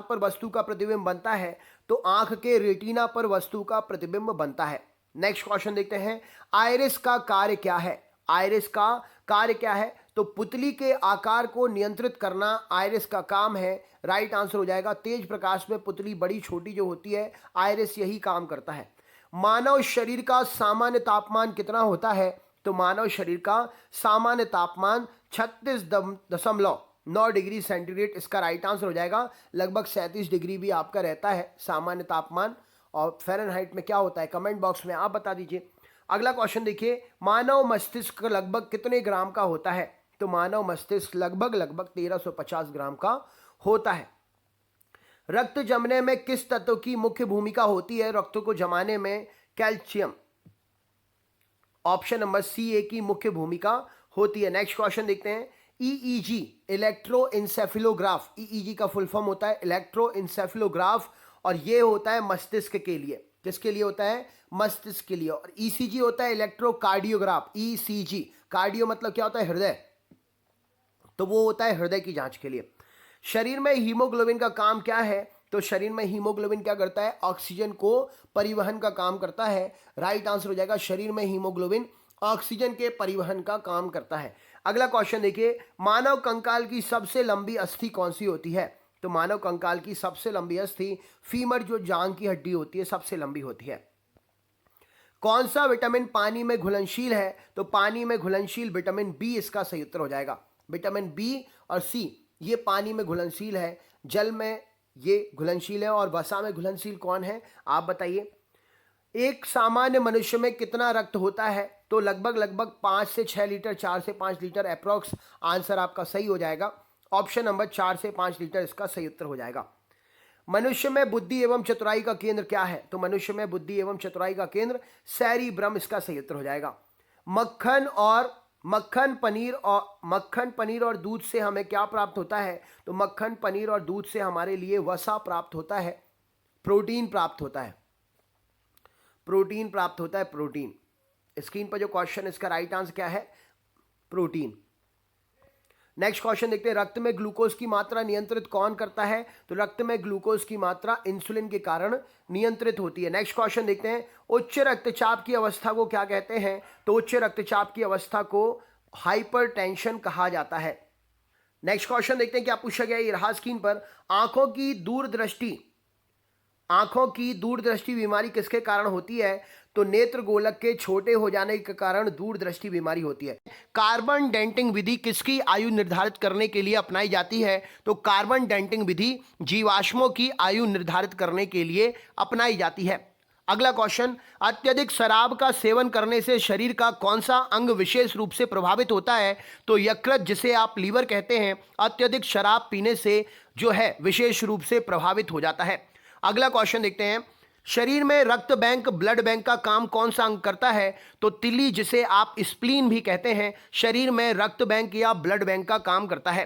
S1: पर वस्तु का प्रतिबिंब बनता है? तो आंख के रेटिना पर वस्तु का प्रतिबिंब बनता है। नेक्स्ट क्वेश्चन देखते हैं, आइरिस का कार्य क्या है? आइरिस का कार्य क्या है? तो पुतली के आकार को नियंत्रित करना आइरिस का काम है। राइट आंसर हो जाएगा, तेज प्रकाश में पुतली बड़ी छोटी जो होती है, आइरिस यही काम करता है। मानव शरीर का सामान्य तापमान कितना होता है? तो मानव शरीर का सामान्य तापमान 36.9 डिग्री सेंटीग्रेड इसका राइट आंसर हो जाएगा। लगभग 37 डिग्री भी आपका रहता है सामान्य तापमान, और फ़ारेनहाइट में क्या होता है कमेंट बॉक्स में आप बता दीजिए। अगला क्वेश्चन देखिए, मानव मस्तिष्क लगभग कितने ग्राम का होता है? तो मानव मस्तिष्क लगभग 1350 ग्राम का होता है। रक्त जमने में किस तत्व की मुख्य भूमिका होती है? रक्त को जमाने में कैल्शियम, ऑप्शन नंबर सी ए की मुख्य भूमिका होती है। नेक्स्ट क्वेश्चन देखते हैं। ईईजी, इलेक्ट्रोइंसेफेलोग्राफ, ईईजी का फुल फॉर्म होता है इलेक्ट्रोइंसेफेलोग्राफ, और ये होता है मस्तिष्क के लिए। किसके लिए होता है? मस्तिष्क के लिए। और ईसीजी होता है इलेक्ट्रोकार्डियोग्राफ, ईसीजी, कार्डियो मतलब क्या होता है? हृदय, तो वो होता है हृदय की जांच के लिए। शरीर में हीमोग्लोबिन का काम क्या है? तो शरीर में हीमोग्लोबिन क्या करता है? ऑक्सीजन को परिवहन का काम करता है। राइट आंसर हो जाएगा, शरीर में हीमोग्लोबिन ऑक्सीजन के परिवहन का काम करता है। अगला क्वेश्चन देखिए, मानव कंकाल की सबसे लंबी अस्थि कौन सी होती है? तो मानव कंकाल की सबसे लंबी अस्थि फीमर, जो जांघ की हड्डी होती है, सबसे लंबी होती है। कौन सा विटामिन पानी में घुलनशील है? तो पानी में घुलनशील विटामिन बी इसका सही उत्तर हो जाएगा। विटामिन बी और सी ये पानी में घुलनशील है, जल में ये घुलनशील है, और वसा में घुलनशील कौन है आप बताइए। एक सामान्य मनुष्य में कितना रक्त होता है? तो लगभग 5 से 6 लीटर, 4 से 5 लीटर अप्रॉक्स आंसर आपका सही हो जाएगा। ऑप्शन नंबर 4 से 5 लीटर इसका सही उत्तर हो जाएगा। मनुष्य में बुद्धि एवं चतुराई का केंद्र क्या है? तो मनुष्य में बुद्धि एवं चतुराई का केंद्र सेरिब्रम इसका सही उत्तर हो जाएगा। मक्खन पनीर और दूध से हमें क्या प्राप्त होता है? तो मक्खन, पनीर और दूध से हमारे लिए वसा प्राप्त होता है, प्रोटीन प्राप्त होता है, प्रोटीन। स्क्रीन पर जो क्वेश्चन, इसका राइट आंसर क्या है? प्रोटीन। नेक्स्ट क्वेश्चन देखते हैं, रक्त में ग्लूकोज की मात्रा नियंत्रित कौन करता है? तो रक्त में ग्लूकोज की मात्रा इंसुलिन के कारण नियंत्रित होती है। नेक्स्ट क्वेश्चन देखते हैं, उच्च रक्तचाप की अवस्था को क्या कहते हैं? तो उच्च रक्तचाप की अवस्था को हाइपरटेंशन कहा जाता है। नेक्स्ट क्वेश्चन देखते हैं क्या पूछा गया, ये रहा स्क्रीन पर। आंखों की दूरदृष्टि बीमारी किसके कारण होती है? तो नेत्र गोलक के छोटे हो जाने के कारण दूरदृष्टि बीमारी होती है। कार्बन डेंटिंग विधि किसकी आयु निर्धारित करने के लिए अपनाई जाती है? तो कार्बन डेंटिंग विधि जीवाश्मों की आयु निर्धारित करने के लिए अपनाई जाती है। अगला क्वेश्चन, अत्यधिक शराब का सेवन करने से शरीर का कौन सा अंग विशेष रूप से प्रभावित होता है? तो यकृत, जिसे आप लीवर कहते हैं, अत्यधिक शराब पीने से जो है विशेष रूप से प्रभावित हो जाता है। अगला क्वेश्चन देखते हैं, शरीर में रक्त बैंक, ब्लड बैंक का काम कौन सा अंग करता है? तो तिल्ली, जिसे आप स्प्लीन भी कहते हैं, शरीर में रक्त बैंक या ब्लड बैंक का काम करता है।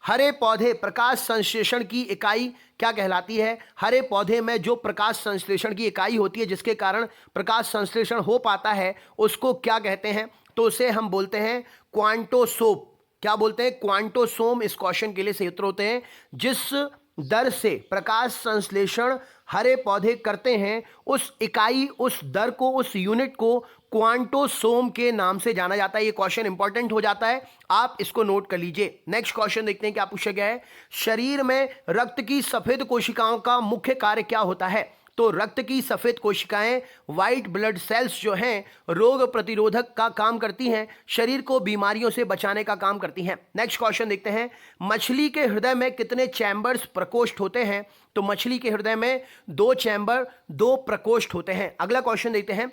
S1: हरे पौधे प्रकाश संश्लेषण की इकाई क्या कहलाती है? हरे पौधे में जो प्रकाश संश्लेषण की इकाई होती है, जिसके कारण प्रकाश संश्लेषण हो पाता है, उसको क्या कहते हैं? तो उसे हम बोलते हैं क्वांटोसोम। क्या बोलते हैं? क्वांटोसोम इस क्वेश्चन के लिए सही उत्तर होते हैं। जिस दर से प्रकाश संश्लेषण हरे पौधे करते हैं, उस इकाई, उस दर को, उस यूनिट को क्वांटोसोम के नाम से जाना जाता है। ये क्वेश्चन इंपॉर्टेंट हो जाता है, आप इसको नोट कर लीजिए। नेक्स्ट क्वेश्चन देखते हैं क्या पूछा गया है। शरीर में रक्त की सफेद कोशिकाओं का मुख्य कार्य क्या होता है? तो रक्त की सफेद कोशिकाएं, व्हाइट ब्लड सेल्स जो हैं, रोग प्रतिरोधक का काम करती हैं, शरीर को बीमारियों से बचाने का काम करती हैं। नेक्स्ट क्वेश्चन देखते हैं, मछली के हृदय में कितने चैम्बर्स, प्रकोष्ठ होते हैं? तो मछली के हृदय में 2 चैम्बर, 2 प्रकोष्ठ होते हैं। अगला क्वेश्चन देखते हैं,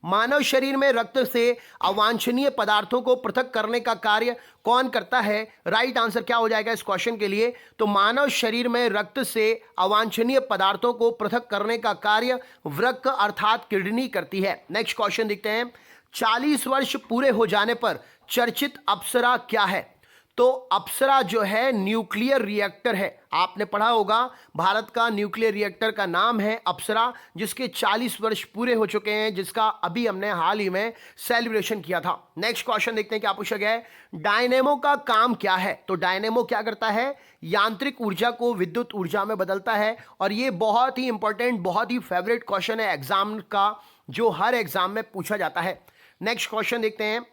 S1: मानव शरीर में रक्त से अवांछनीय पदार्थों को पृथक करने का कार्य कौन करता है? राइट आंसर क्या हो जाएगा इस क्वेश्चन के लिए? तो मानव शरीर में रक्त से अवांछनीय पदार्थों को पृथक करने का कार्य वृक्क अर्थात किडनी करती है। नेक्स्ट क्वेश्चन देखते हैं, 40 वर्ष पूरे हो जाने पर चर्चित अप्सरा क्या है? तो अप्सरा जो है न्यूक्लियर रिएक्टर है। आपने पढ़ा होगा, भारत का न्यूक्लियर रिएक्टर का नाम है अप्सरा, जिसके 40 वर्ष पूरे हो चुके हैं, जिसका अभी हमने हाल ही में सेलिब्रेशन किया था। नेक्स्ट क्वेश्चन देखते हैं क्या पूछा गया है, डायनेमो का काम क्या है? तो डायनेमो क्या करता है? यांत्रिक ऊर्जा को विद्युत ऊर्जा में बदलता है। और ये बहुत ही इंपॉर्टेंट, बहुत ही फेवरेट क्वेश्चन है एग्जाम का, जो हर एग्जाम में पूछा जाता है। नेक्स्ट क्वेश्चन देखते हैं,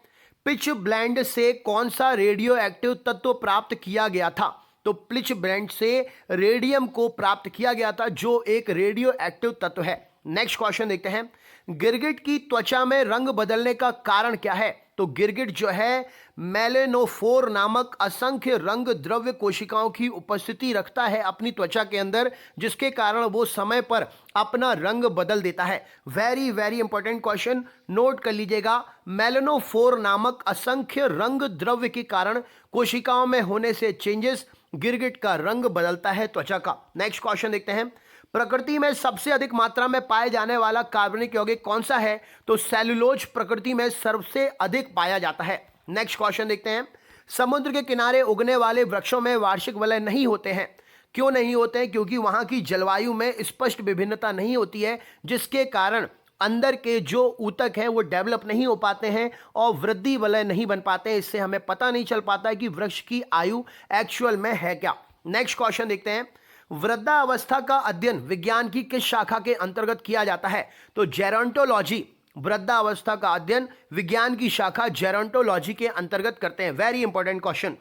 S1: पिच ब्लेंड से कौन सा रेडियो एक्टिव तत्व प्राप्त किया गया था? तो पिच ब्लेंड से रेडियम को प्राप्त किया गया था, जो एक रेडियो एक्टिव तत्व है। नेक्स्ट क्वेश्चन देखते हैं, गिरगिट की त्वचा में रंग बदलने का कारण क्या है? तो गिरगिट जो है मेलेनोफोर नामक असंख्य रंग द्रव्य कोशिकाओं की उपस्थिति रखता है अपनी त्वचा के अंदर, जिसके कारण वो समय पर अपना रंग बदल देता है। Very very important question, note कर लीजिएगा। मेलेनोफोर नामक असंख्य रंग द्रव्य के कारण कोशिकाओं में होने से चेंजेस गिरगिट का रंग बदलता है त्वचा का। नेक्स्ट क्वेश्चन देखते हैं। प्रकृति में सबसे अधिक मात्रा में पाए जाने वाला कार्बनिक यौगिक कौन सा है? तो सेलुलोज प्रकृति में सबसे अधिक पाया जाता है। नेक्स्ट क्वेश्चन देखते हैं। समुद्र के किनारे उगने वाले वृक्षों में वार्षिक वलय नहीं होते हैं। क्यों नहीं होते हैं? क्योंकि वहां की जलवायु में स्पष्ट विभिन्नता नहीं होती है, जिसके कारण अंदर के जो ऊतक हैं वो डेवलप नहीं हो पाते हैं और वृद्धि वलय नहीं बन पाते हैं। इससे हमें पता नहीं चल पाता है कि वृक्ष की आयु एक्चुअल में है क्या। नेक्स्ट क्वेश्चन देखते हैं। वृद्धावस्था का अध्ययन विज्ञान की किस शाखा के अंतर्गत किया जाता है? तो जेरोंटोलॉजी। वृद्धावस्था का अध्ययन विज्ञान की शाखा जेरोंटोलॉजी के अंतर्गत करते हैं। Very important question.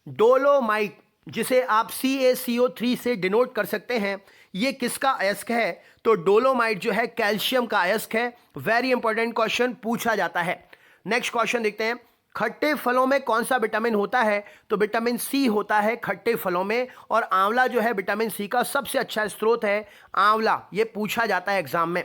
S1: डोलोमाइट, जिसे आप CaCO3 से डिनोट कर सकते हैं, ये किसका अयस्क है? तो डोलोमाइट जो है कैल्शियम का अयस्क है। वेरी इंपॉर्टेंट क्वेश्चन पूछा जाता है। नेक्स्ट क्वेश्चन देखते हैं। खट्टे फलों में कौन सा विटामिन होता है? तो विटामिन सी होता है खट्टे फलों में, और आंवला जो है विटामिन सी का सबसे अच्छा स्रोत है आंवला। ये पूछा जाता है एग्जाम में।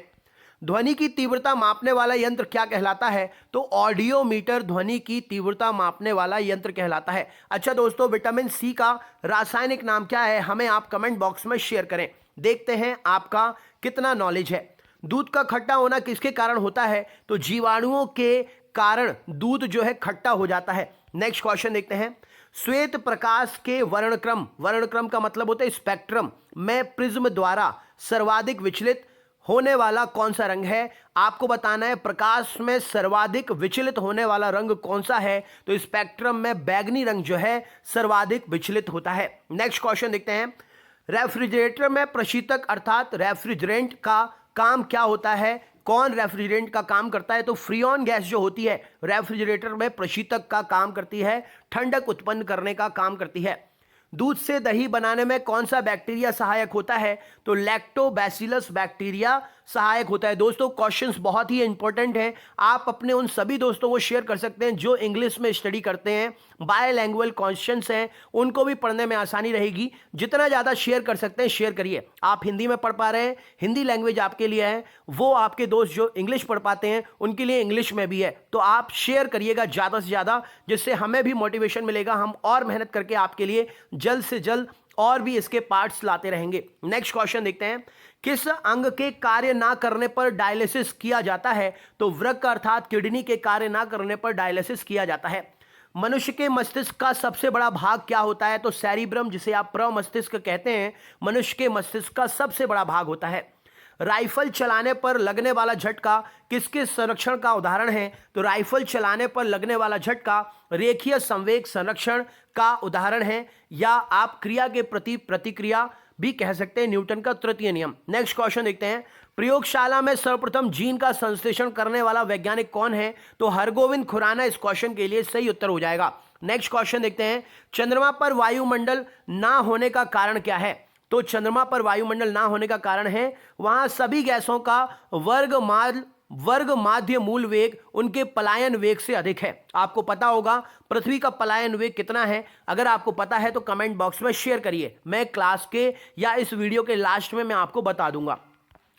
S1: ध्वनि की तीव्रता मापने वाला यंत्र क्या कहलाता है? तो ऑडियोमीटर ध्वनि की तीव्रता मापने वाला यंत्र कहलाता है। अच्छा दोस्तों, विटामिन सी का रासायनिक नाम क्या है? हमें आप कमेंट बॉक्स में शेयर करें। देखते हैं आपका कितना नॉलेज है। दूध का खट्टा होना किसके कारण होता है? तो जीवाणुओं के कारण दूध जो है खट्टा हो जाता है। नेक्स्ट क्वेश्चन देखते हैं। श्वेत प्रकाश के वर्णक्रम, वर्णक्रम का मतलब होता है स्पेक्ट्रम, में प्रिज्म द्वारा सर्वाधिक विचलित होने वाला कौन सा रंग है? आपको बताना है प्रकाश में सर्वाधिक विचलित होने वाला रंग कौन सा है? तो स्पेक्ट्रम में बैगनी रंग जो है सर्वाधिक विचलित होता है। नेक्स्ट क्वेश्चन देखते हैं। रेफ्रिजरेटर में प्रशीतक अर्थात रेफ्रिजरेंट का काम क्या होता है? कौन रेफ्रिजरेंट का काम करता है? तो फ्रीऑन गैस जो होती है रेफ्रिजरेटर में प्रशीतक का काम करती है, ठंडक उत्पन्न करने का काम करती है। दूध से दही बनाने में कौन सा बैक्टीरिया सहायक होता है? तो लैक्टोबैसिलस बैक्टीरिया सहायक होता है। दोस्तों क्वेश्चंस बहुत ही इंपॉर्टेंट हैं। आप अपने उन सभी दोस्तों को शेयर कर सकते हैं जो इंग्लिश में स्टडी करते हैं, बायलैंग्वेज क्वेश्चंस हैं, उनको भी पढ़ने में आसानी रहेगी। जितना ज़्यादा शेयर कर सकते हैं शेयर करिए। आप हिंदी में पढ़ पा रहे हैं, हिंदी लैंग्वेज आपके लिए है, वो आपके दोस्त जो इंग्लिश पढ़ पाते हैं उनके लिए इंग्लिश में भी है। तो आप शेयर करिएगा ज़्यादा से ज़्यादा, जिससे हमें भी मोटिवेशन मिलेगा। हम और मेहनत करके आपके लिए जल्द से जल्द और भी इसके पार्ट्स लाते रहेंगे। नेक्स्ट क्वेश्चन देखते हैं। किस अंग के कार्य ना करने पर डायलिसिस किया जाता है? तो वृक्क अर्थात किडनी के कार्य ना करने पर डायलिसिस किया जाता है। मनुष्य के मस्तिष्क का सबसे बड़ा भाग क्या होता है? तो सेरिब्रम, जिसे आप प्रमस्तिष्क कहते हैं, मनुष्य के मस्तिष्क का सबसे बड़ा भाग होता है। राइफल चलाने पर लगने वाला झटका किसके संरक्षण का उदाहरण है? तो राइफल चलाने पर लगने वाला झटका रेखीय संवेग संरक्षण का उदाहरण है, या आप क्रिया के प्रति प्रतिक्रिया भी कह सकते हैं, न्यूटन का तृतीय नियम। नेक्स्ट क्वेश्चन देखते हैं। प्रयोगशाला में सर्वप्रथम जीन का संश्लेषण करने वाला वैज्ञानिक कौन है? तो हरगोविंद खुराना इस क्वेश्चन के लिए सही उत्तर हो जाएगा। नेक्स्ट क्वेश्चन देखते हैं। चंद्रमा पर वायुमंडल ना होने का कारण क्या है? तो चंद्रमा पर वायुमंडल ना होने का कारण है वहां सभी गैसों का वर्ग माध्य मूल वेग उनके पलायन वेग से अधिक है। आपको पता होगा पृथ्वी का पलायन वेग कितना है? अगर आपको पता है तो कमेंट बॉक्स में शेयर करिए, मैं क्लास के या इस वीडियो के लास्ट में मैं आपको बता दूंगा।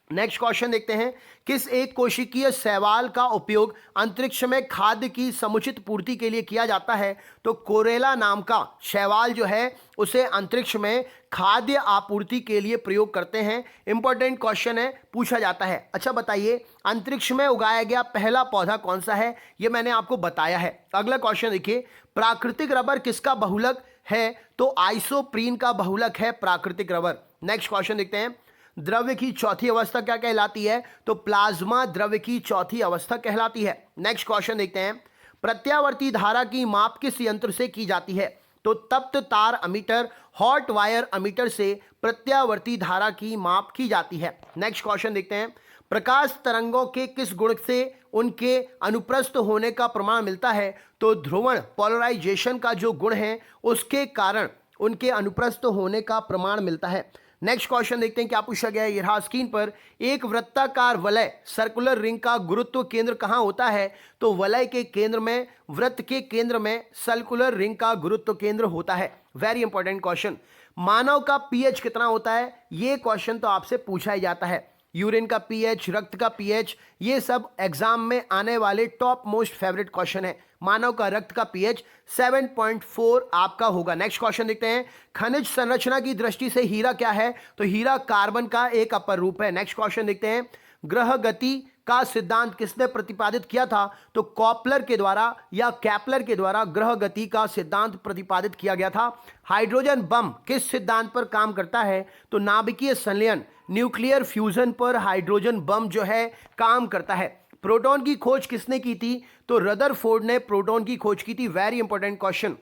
S1: नेक्स्ट क्वेश्चन देखते हैं। किस एक कोशिकीय शैवाल का उपयोग अंतरिक्ष में खाद्य की समुचित पूर्ति के लिए किया जाता है? तो कोरेला नाम का शैवाल जो है उसे अंतरिक्ष में खाद्य आपूर्ति के लिए प्रयोग करते हैं। इंपॉर्टेंट क्वेश्चन है, पूछा जाता है। अच्छा बताइए, अंतरिक्ष में उगाया गया पहला पौधा कौन सा है? ये मैंने आपको बताया है। अगला क्वेश्चन देखिए। प्राकृतिक रबर किसका बहुलक है? तो आइसोप्रीन का बहुलक है प्राकृतिक रबर। नेक्स्ट क्वेश्चन देखते हैं। द्रव्य की चौथी अवस्था क्या कहलाती है? तो प्लाज्मा द्रव्य की चौथी अवस्था कहलाती है। नेक्स्ट क्वेश्चन देखते हैं। प्रत्यावर्ती धारा की माप किस यंत्र से की जाती है? तो तप्त तार अमीटर, हॉट वायर अमीटर से प्रत्यावर्ती धारा की माप की जाती है। नेक्स्ट क्वेश्चन देखते हैं। प्रकाश तरंगों के किस गुण से उनके अनुप्रस्थ होने का प्रमाण मिलता है? तो ध्रुवण पोलराइजेशन का जो गुण है उसके कारण उनके अनुप्रस्थ होने का प्रमाण मिलता है। नेक्स्ट क्वेश्चन देखते हैं क्या पूछा गया है। ये रहा स्क्रीन पर, एक वृत्ताकार वलय सर्कुलर रिंग का गुरुत्व केंद्र कहां होता है? तो वलय के केंद्र में, वृत्त के केंद्र में सर्कुलर रिंग का गुरुत्व केंद्र होता है। Very important question. मानव का पीएच कितना होता है? ये क्वेश्चन तो आपसे पूछा ही जाता है। यूरिन का पीएच, रक्त का पीएच, ये सब एग्जाम में आने वाले टॉप मोस्ट फेवरेट क्वेश्चन है। मानव का रक्त का पीएच 7.4 आपका होगा। नेक्स्ट क्वेश्चन देखते हैं, खनिज संरचना की दृष्टि से हीरा क्या है? तो हीरा कार्बन का एक अपर रूप है। नेक्स्ट क्वेश्चन देखते हैं, ग्रह गति का सिद्धांत किसने प्रतिपादित किया था? तो कॉपलर के द्वारा या कैपलर के द्वारा ग्रह गति का सिद्धांत प्रतिपादित किया गया था। हाइड्रोजन बम किस सिद्धांत पर काम करता है? तो नाभिकीय संलयन, न्यूक्लियर फ्यूजन पर हाइड्रोजन बम जो है काम करता है। प्रोटॉन की खोज किसने की थी? तो रदरफोर्ड ने प्रोटॉन की खोज की थी। Very important question.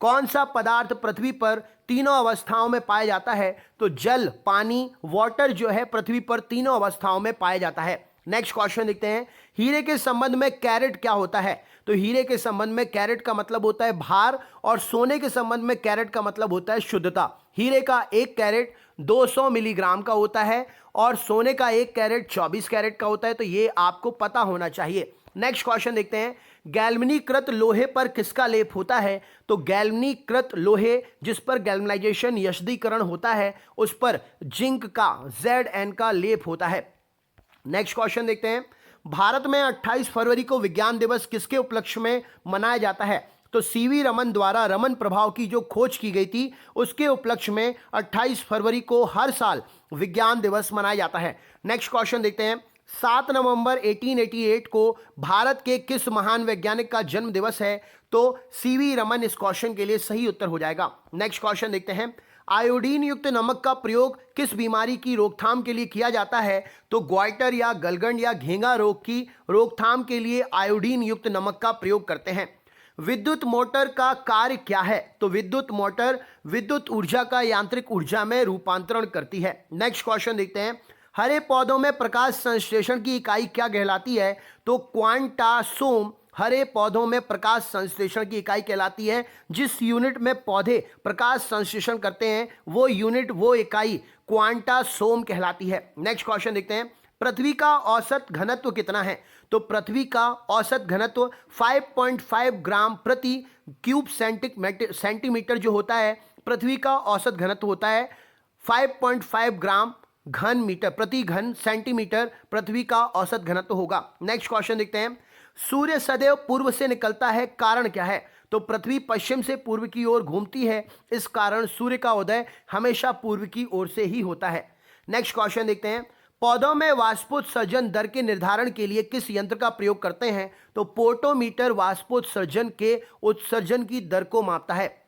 S1: कौन सा पदार्थ पृथ्वी पर तीनों अवस्थाओं में पाया जाता है? तो जल, पानी, वाटर जो है पृथ्वी पर तीनों अवस्थाओं में पाया जाता है। नेक्स्ट क्वेश्चन देखते हैं, हीरे के संबंध में कैरेट क्या होता है? तो हीरे के संबंध में कैरेट का मतलब होता है भार, और सोने के संबंध में कैरेट का मतलब होता है शुद्धता। हीरे का एक कैरेट 200 मिलीग्राम का होता है और सोने का एक कैरेट 24 कैरेट का होता है। तो ये आपको पता होना चाहिए। नेक्स्ट क्वेश्चन देखते हैं, गैल्वनीकृत लोहे पर किसका लेप होता है? तो गैल्वनीकृत लोहे जिस पर गैल्वनाइजेशन यशदीकरण होता है उस पर जिंक का Zn का लेप होता है। नेक्स्ट क्वेश्चन देखते हैं, भारत में 28 फरवरी को विज्ञान दिवस किसके उपलक्ष्य में मनाया जाता है? तो सीवी रमन द्वारा रमन प्रभाव की जो खोज की गई थी उसके उपलक्ष्य में 28 फरवरी को हर साल विज्ञान दिवस मनाया जाता है। नेक्स्ट क्वेश्चन देखते हैं, 7 नवंबर 1888 को भारत के किस महान वैज्ञानिक का जन्म दिवस है? तो सीवी रमन इस क्वेश्चन के लिए सही उत्तर हो जाएगा। नेक्स्ट क्वेश्चन देखते हैं, आयोडीन युक्त नमक का प्रयोग किस बीमारी की रोकथाम के लिए किया जाता है? तो ग्वाइटर या गलगंड या घेंगा रोग की रोकथाम के लिए आयोडीन युक्त नमक का प्रयोग करते हैं। विद्युत मोटर का कार्य क्या है? तो विद्युत मोटर विद्युत ऊर्जा का यांत्रिक ऊर्जा में रूपांतरण करती है। नेक्स्ट क्वेश्चन देखते हैं, हरे पौधों में प्रकाश संश्लेषण की इकाई क्या कहलाती है? तो क्वांटासोम हरे पौधों में प्रकाश संश्लेषण की इकाई कहलाती है। जिस यूनिट में पौधे प्रकाश संश्लेषण करते हैं वो यूनिट, वो इकाई क्वांटासोम कहलाती है। नेक्स्ट क्वेश्चन देखते हैं, पृथ्वी का औसत घनत्व कितना है? तो पृथ्वी का औसत घनत्व 5.5 ग्राम प्रति क्यूब सेंटीमीटर जो होता है, पृथ्वी का औसत घनत्व होता है 5.5 ग्राम घन मीटर प्रति घन सेंटीमीटर पृथ्वी का औसत घनत्व होगा। नेक्स्ट क्वेश्चन देखते हैं, सूर्य सदैव पूर्व से निकलता है, कारण क्या है? तो पृथ्वी पश्चिम से पूर्व की ओर घूमती है, इस कारण सूर्य का उदय हमेशा पूर्व की ओर से ही होता है। नेक्स्ट क्वेश्चन देखते हैं, पौधों में वाष्पोत्सर्जन दर के निर्धारण के लिए किस यंत्र का प्रयोग करते हैं? तो पोटोमीटर वाष्पोत्सर्जन के उत्सर्जन की दर को मापता है।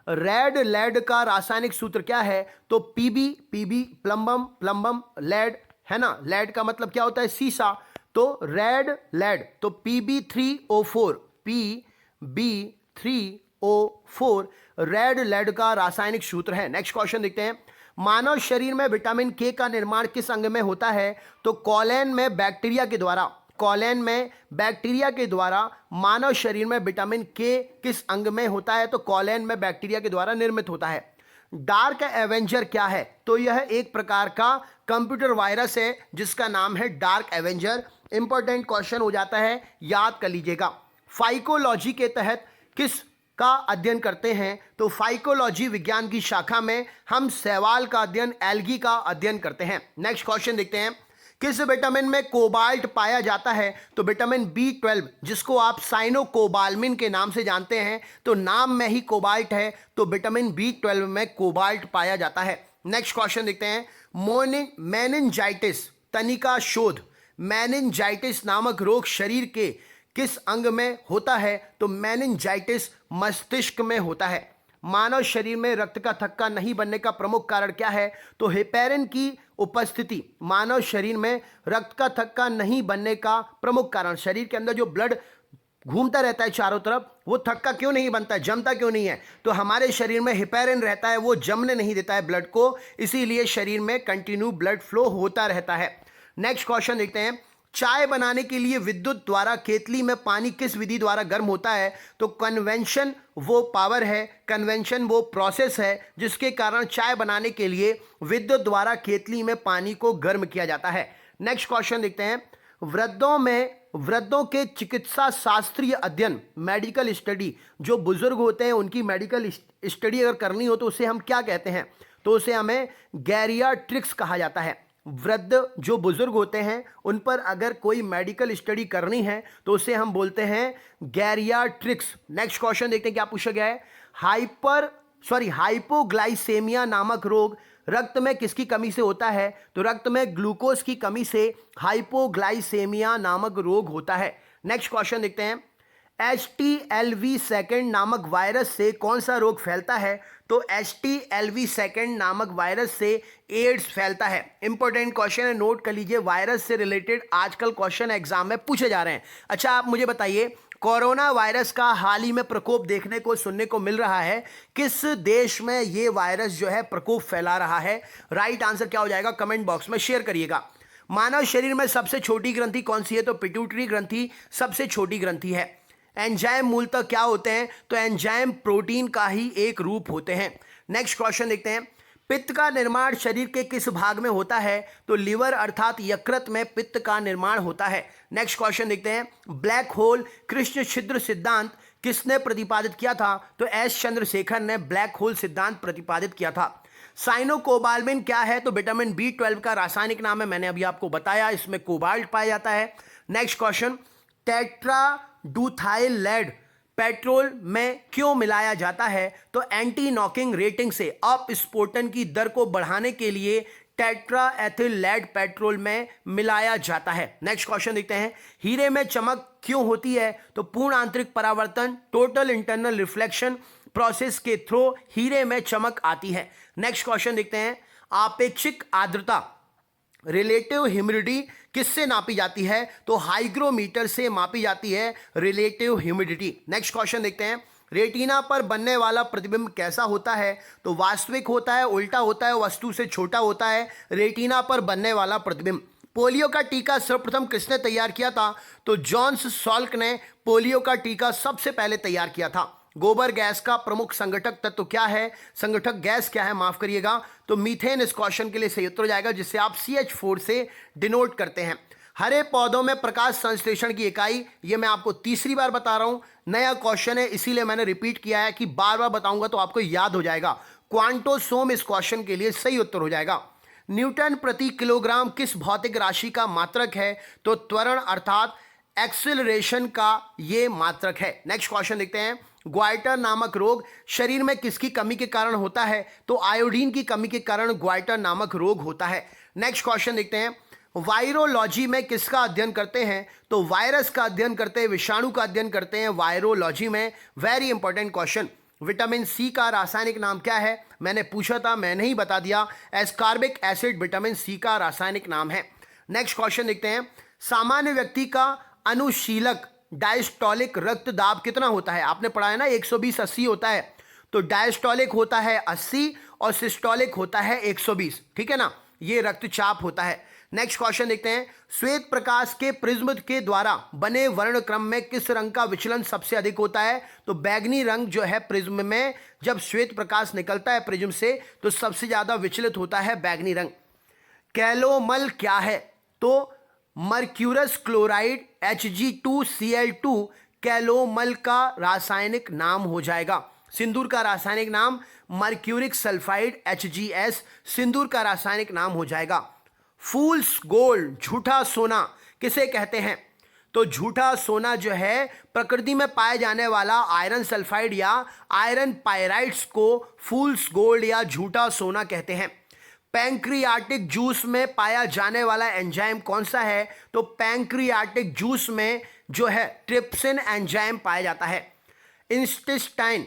S1: रेड लेड का रासायनिक सूत्र क्या है? तो पीबी, प्लम्बम लेड है ना। लेड का मतलब क्या होता है? सीसा। तो रेड लेड तो Pb3O4 रेड लेड का रासायनिक सूत्र है। नेक्स्ट क्वेश्चन देखते हैं, मानव शरीर में विटामिन के का निर्माण किस अंग में होता है? तो कॉलेन में बैक्टीरिया के द्वारा मानव शरीर में विटामिन के किस अंग में होता है? तो कॉलेन में बैक्टीरिया के द्वारा निर्मित होता है। डार्क एवेंजर क्या है? तो यह एक प्रकार का कंप्यूटर वायरस है जिसका नाम है डार्क एवेंजर। इंपॉर्टेंट क्वेश्चन हो जाता है, याद कर लीजिएगा। फाइकोलॉजी के तहत किस का अध्ययन करते हैं? तो फाइकोलॉजी विज्ञान की शाखा में हम शैवाल का अध्ययन, एल्गी का अध्ययन करते हैं। नेक्स्ट क्वेश्चन देखते हैं, किस विटामिन में कोबाल्ट पाया जाता है? तो विटामिन B12 जिसको आप साइनोकोबाल्मिन के नाम से जानते हैं, तो नाम में ही कोबाल्ट है, तो विटामिन B12 में कोबाल्ट पाया जाता है। नेक्स्ट क्वेश्चन देखते हैं, मेनिंजाइटिस तनिका शोध। मेनिंजाइटिस नामक रोग शरीर के किस अंग में होता है? तो मेनिंजाइटिस मस्तिष्क में होता है। मानव शरीर में रक्त का थक्का नहीं बनने का प्रमुख कारण क्या है? तो हेपेरिन की उपस्थिति। मानव शरीर में रक्त का थक्का नहीं बनने का प्रमुख कारण, शरीर के अंदर जो ब्लड घूमता रहता है चारों तरफ, वो थक्का क्यों नहीं बनता है, जमता क्यों नहीं है? तो हमारे शरीर में हेपेरिन रहता है, वो जमने नहीं देता है ब्लड को, इसीलिए शरीर में कंटिन्यू ब्लड फ्लो होता रहता है। नेक्स्ट क्वेश्चन देखते हैं, चाय बनाने के लिए विद्युत द्वारा केतली में पानी किस विधि द्वारा गर्म होता है? तो कन्वेंशन वो पावर है, कन्वेंशन वो प्रोसेस है जिसके कारण चाय बनाने के लिए विद्युत द्वारा केतली में पानी को गर्म किया जाता है। नेक्स्ट क्वेश्चन देखते हैं। वृद्धों के चिकित्सा शास्त्रीय अध्ययन, मेडिकल स्टडी, जो बुजुर्ग होते हैं उनकी मेडिकल स्टडी अगर करनी हो तो उसे हम क्या कहते हैं? तो उसे हमें गैरियाट्रिक्स कहा जाता है। वृद्ध जो बुजुर्ग होते हैं उन पर अगर कोई मेडिकल स्टडी करनी है तो उसे हम बोलते हैं गैरियाट्रिक्स। नेक्स्ट क्वेश्चन देखते हैं क्या पूछा गया है। हाइपोग्लाइसेमिया नामक रोग रक्त में किसकी कमी से होता है? तो रक्त में ग्लूकोज की कमी से हाइपोग्लाइसेमिया नामक रोग होता है। नेक्स्ट क्वेश्चन देखते हैं। HTLV सेकेंड नामक वायरस से कौन सा रोग फैलता है? तो HTLV सेकेंड नामक वायरस से एड्स फैलता है। इंपॉर्टेंट क्वेश्चन है, नोट कर लीजिए। वायरस से रिलेटेड आजकल क्वेश्चन एग्जाम में पूछे जा रहे हैं। अच्छा, आप मुझे बताइए, कोरोना वायरस का हाल ही में प्रकोप देखने को सुनने को मिल रहा है। किस देश में ये वायरस जो है प्रकोप फैला रहा है? राइट आंसर क्या हो जाएगा? कमेंट बॉक्स में शेयर करिएगा। मानव शरीर में सबसे छोटी ग्रंथि कौन सी है? तो पिट्यूटरी ग्रंथि सबसे छोटी ग्रंथि है। एंजाइम मूलतः क्या होते हैं? तो एंजाइम प्रोटीन का ही एक रूप होते हैं। नेक्स्ट क्वेश्चन देखते हैं। पित्त का निर्माण शरीर के किस भाग में होता है? तो लिवर अर्थात यकृत में पित्त का निर्माण होता है। नेक्स्ट क्वेश्चन देखते हैं। ब्लैक होल कृष्ण छिद्र सिद्धांत किसने प्रतिपादित किया था? तो एस चंद्रशेखर ने ब्लैक होल सिद्धांत प्रतिपादित किया था। साइनोकोबाल्मिन क्या है? तो विटामिन B12 का रासायनिक नाम है, मैंने अभी आपको बताया, इसमें कोबाल्ट पाया जाता है। Next question. Tetraethyl lead petrol में क्यों मिलाया जाता है? तो एंटी नॉकिंग रेटिंग से अपस्फोटन की दर को बढ़ाने के लिए टेट्रा एथिल लेड पेट्रोल में मिलाया जाता है। नेक्स्ट क्वेश्चन देखते हैं। हीरे में चमक क्यों होती है? तो पूर्ण आंतरिक परावर्तन, टोटल इंटरनल रिफ्लेक्शन प्रोसेस के थ्रू हीरे में चमक आती है। नेक्स्ट क्वेश्चन देखते हैं। आपेक्षिक आर्द्रता रिलेटिव ह्यूमिडिटी किससे नापी जाती है? तो हाइग्रोमीटर से मापी जाती है रिलेटिव ह्यूमिडिटी। नेक्स्ट क्वेश्चन देखते हैं। रेटिना पर बनने वाला प्रतिबिंब कैसा होता है? तो वास्तविक होता है, उल्टा होता है, वस्तु से छोटा होता है रेटिना पर बनने वाला प्रतिबिंब। पोलियो का टीका सर्वप्रथम किसने तैयार किया था? तो जॉन्स सॉल्क ने पोलियो का टीका सबसे पहले तैयार किया था। गोबर गैस का प्रमुख संगठक तत्व क्या है? संगठक गैस क्या है, माफ करिएगा, तो मीथेन इस क्वेश्चन के लिए सही उत्तर हो जाएगा, जिससे आप CH4 से डिनोट करते हैं। हरे पौधों में प्रकाश संश्लेषण की इकाई, ये मैं आपको तीसरी बार बता रहा हूं, नया क्वेश्चन है इसीलिए मैंने रिपीट किया है कि बार बार बताऊंगा तो आपको याद हो जाएगा। क्वांटोसोम इस क्वेश्चन के लिए सही उत्तर हो जाएगा। न्यूटन प्रति किलोग्राम किस भौतिक राशि का मात्रक है? तो त्वरण अर्थात एक्सेलरेशन का ये मात्रक है। नेक्स्ट क्वेश्चन देखते हैं। ग्वाइटर नामक रोग शरीर में किसकी कमी के कारण होता है? तो आयोडीन की कमी के कारण ग्वाइटर नामक रोग होता है। नेक्स्ट क्वेश्चन देखते हैं। वायरोलॉजी में किसका अध्ययन करते हैं? तो वायरस का अध्ययन करते हैं, विषाणु का अध्ययन करते हैं वायरोलॉजी में। Very important question. Vitamin C का रासायनिक नाम क्या है? मैंने पूछा था, मैंने ही बता दिया, एस्कॉर्बिक एसिड विटामिन C का रासायनिक नाम है। नेक्स्ट क्वेश्चन देखते हैं। सामान्य व्यक्ति का अनुशीलक डायस्टोलिक रक्तदाब कितना होता है? आपने पढ़ा है ना, 120/80 होता है। तो डायस्टोलिक होता है 80 और सिस्टोलिक होता है 120, ठीक है ना, ये रक्तचाप होता है। नेक्स्ट क्वेश्चन देखते हैं। श्वेत प्रकाश के प्रिज्म के द्वारा बने वर्णक्रम में किस रंग का विचलन सबसे अधिक होता है? तो बैगनी रंग जो है प्रिज्म में, जब श्वेत प्रकाश निकलता है प्रिज्म से तो सबसे ज्यादा विचलित होता है बैगनी रंग। कैलोमल क्या है? तो मर्क्यूरस क्लोराइड Hg2Cl2 कैलोमल का रासायनिक नाम हो जाएगा। सिंदूर का रासायनिक नाम मर्क्यूरिक सल्फाइड HgS सिंदूर का रासायनिक नाम हो जाएगा। फूल्स गोल्ड झूठा सोना किसे कहते हैं? तो झूठा सोना जो है प्रकृति में पाए जाने वाला आयरन सल्फाइड या आयरन पायराइड्स को फूल्स गोल्ड या झूठा सोना कहते हैं। पैंक्रियाटिक जूस में पाया जाने वाला एंजाइम कौन सा है? तो पैंक्रियाटिक जूस में जो है ट्रिप्सिन एंजाइम पाया जाता है। इंटेस्टाइन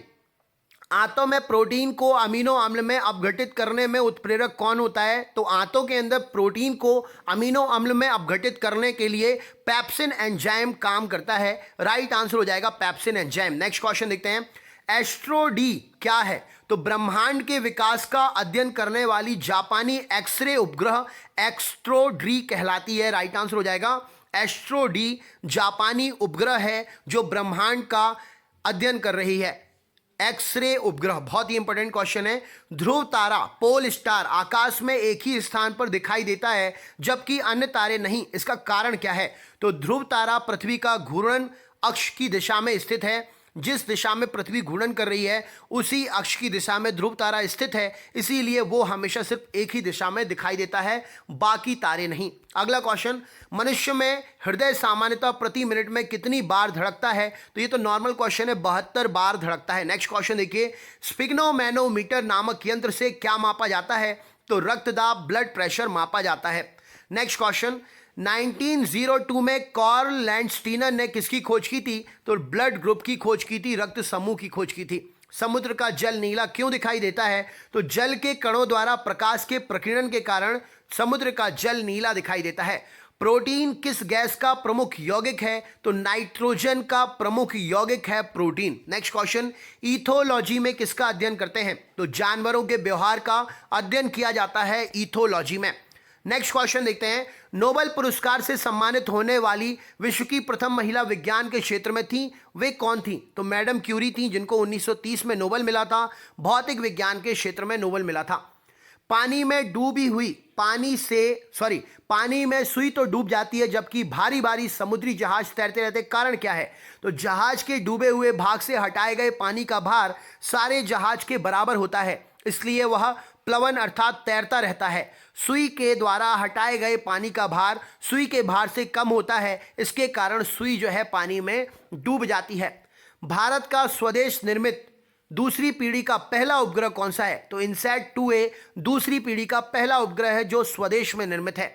S1: आंतों में प्रोटीन को अमीनो अम्ल में अपघटित करने में उत्प्रेरक कौन होता है? तो आंतों के अंदर प्रोटीन को अमीनो अम्ल में अपघटित करने के लिए पेप्सिन एंजाइम काम करता है। राइट आंसर हो जाएगा पेप्सिन एंजाइम। नेक्स्ट क्वेश्चन देखते हैं। एस्ट्रोडी क्या है? तो ब्रह्मांड के विकास का अध्ययन करने वाली जापानी एक्सरे उपग्रह एस्ट्रोडी कहलाती है। राइट आंसर हो जाएगा एस्ट्रो डी जापानी उपग्रह है जो ब्रह्मांड का अध्ययन कर रही है। एक्सरे उपग्रह, बहुत ही इंपॉर्टेंट क्वेश्चन है। ध्रुव तारा पोल स्टार आकाश में एक ही स्थान पर दिखाई देता है जबकि अन्य तारे नहीं, इसका कारण क्या है? तो ध्रुव तारा पृथ्वी का घूर्णन अक्ष की दिशा में स्थित है। जिस दिशा में पृथ्वी घूर्णन कर रही है उसी अक्ष की दिशा में ध्रुव तारा स्थित है, इसीलिए वो हमेशा सिर्फ एक ही दिशा में दिखाई देता है, बाकी तारे नहीं। अगला क्वेश्चन, मनुष्य में हृदय सामान्यतः प्रति मिनट में कितनी बार धड़कता है? तो ये तो नॉर्मल क्वेश्चन है, 72 बार धड़कता है। नेक्स्ट क्वेश्चन देखिए, स्पिग्नोमेनोमीटर नामक यंत्र से क्या मापा जाता है? तो रक्तदाब, ब्लड प्रेशर मापा जाता है। नेक्स्ट क्वेश्चन, 1902 में कार्ल लैंडस्टीनर ने किसकी खोज की थी? तो ब्लड ग्रुप की खोज की थी, रक्त समूह की खोज की थी। समुद्र का जल नीला क्यों दिखाई देता है? तो जल के कणों द्वारा प्रकाश के प्रकीर्णन के कारण समुद्र का जल नीला दिखाई देता है। प्रोटीन किस गैस का प्रमुख यौगिक है? तो नाइट्रोजन का प्रमुख यौगिक है प्रोटीन। नेक्स्ट क्वेश्चन, इथोलॉजी में किसका अध्ययन करते हैं? तो जानवरों के व्यवहार का अध्ययन किया जाता है इथोलॉजी में। नेक्स्ट क्वेश्चन देखते हैं, नोबेल पुरस्कार से सम्मानित होने वाली विश्व की प्रथम महिला विज्ञान के क्षेत्र में थी, वे कौन थी? तो मैडम क्यूरी थी, जिनको 1930 में नोबेल मिला था, भौतिक विज्ञान के क्षेत्र में नोबेल मिला था। पानी में डूबी हुई पानी में सुई तो डूब जाती है जबकि भारी भारी समुद्री जहाज तैरते रहते, कारण क्या है? तो जहाज के डूबे हुए भाग से हटाए गए पानी का भार सारे जहाज के बराबर होता है, इसलिए वह प्लवन अर्थात तैरता रहता है। सुई के द्वारा हटाए गए पानी का भार सुई के भार से कम होता है, इसके कारण सुई जो है पानी में डूब जाती है। भारत का स्वदेश निर्मित दूसरी पीढ़ी का पहला उपग्रह कौन सा है? तो इनसैट 2A दूसरी पीढ़ी का पहला उपग्रह है जो स्वदेश में निर्मित है।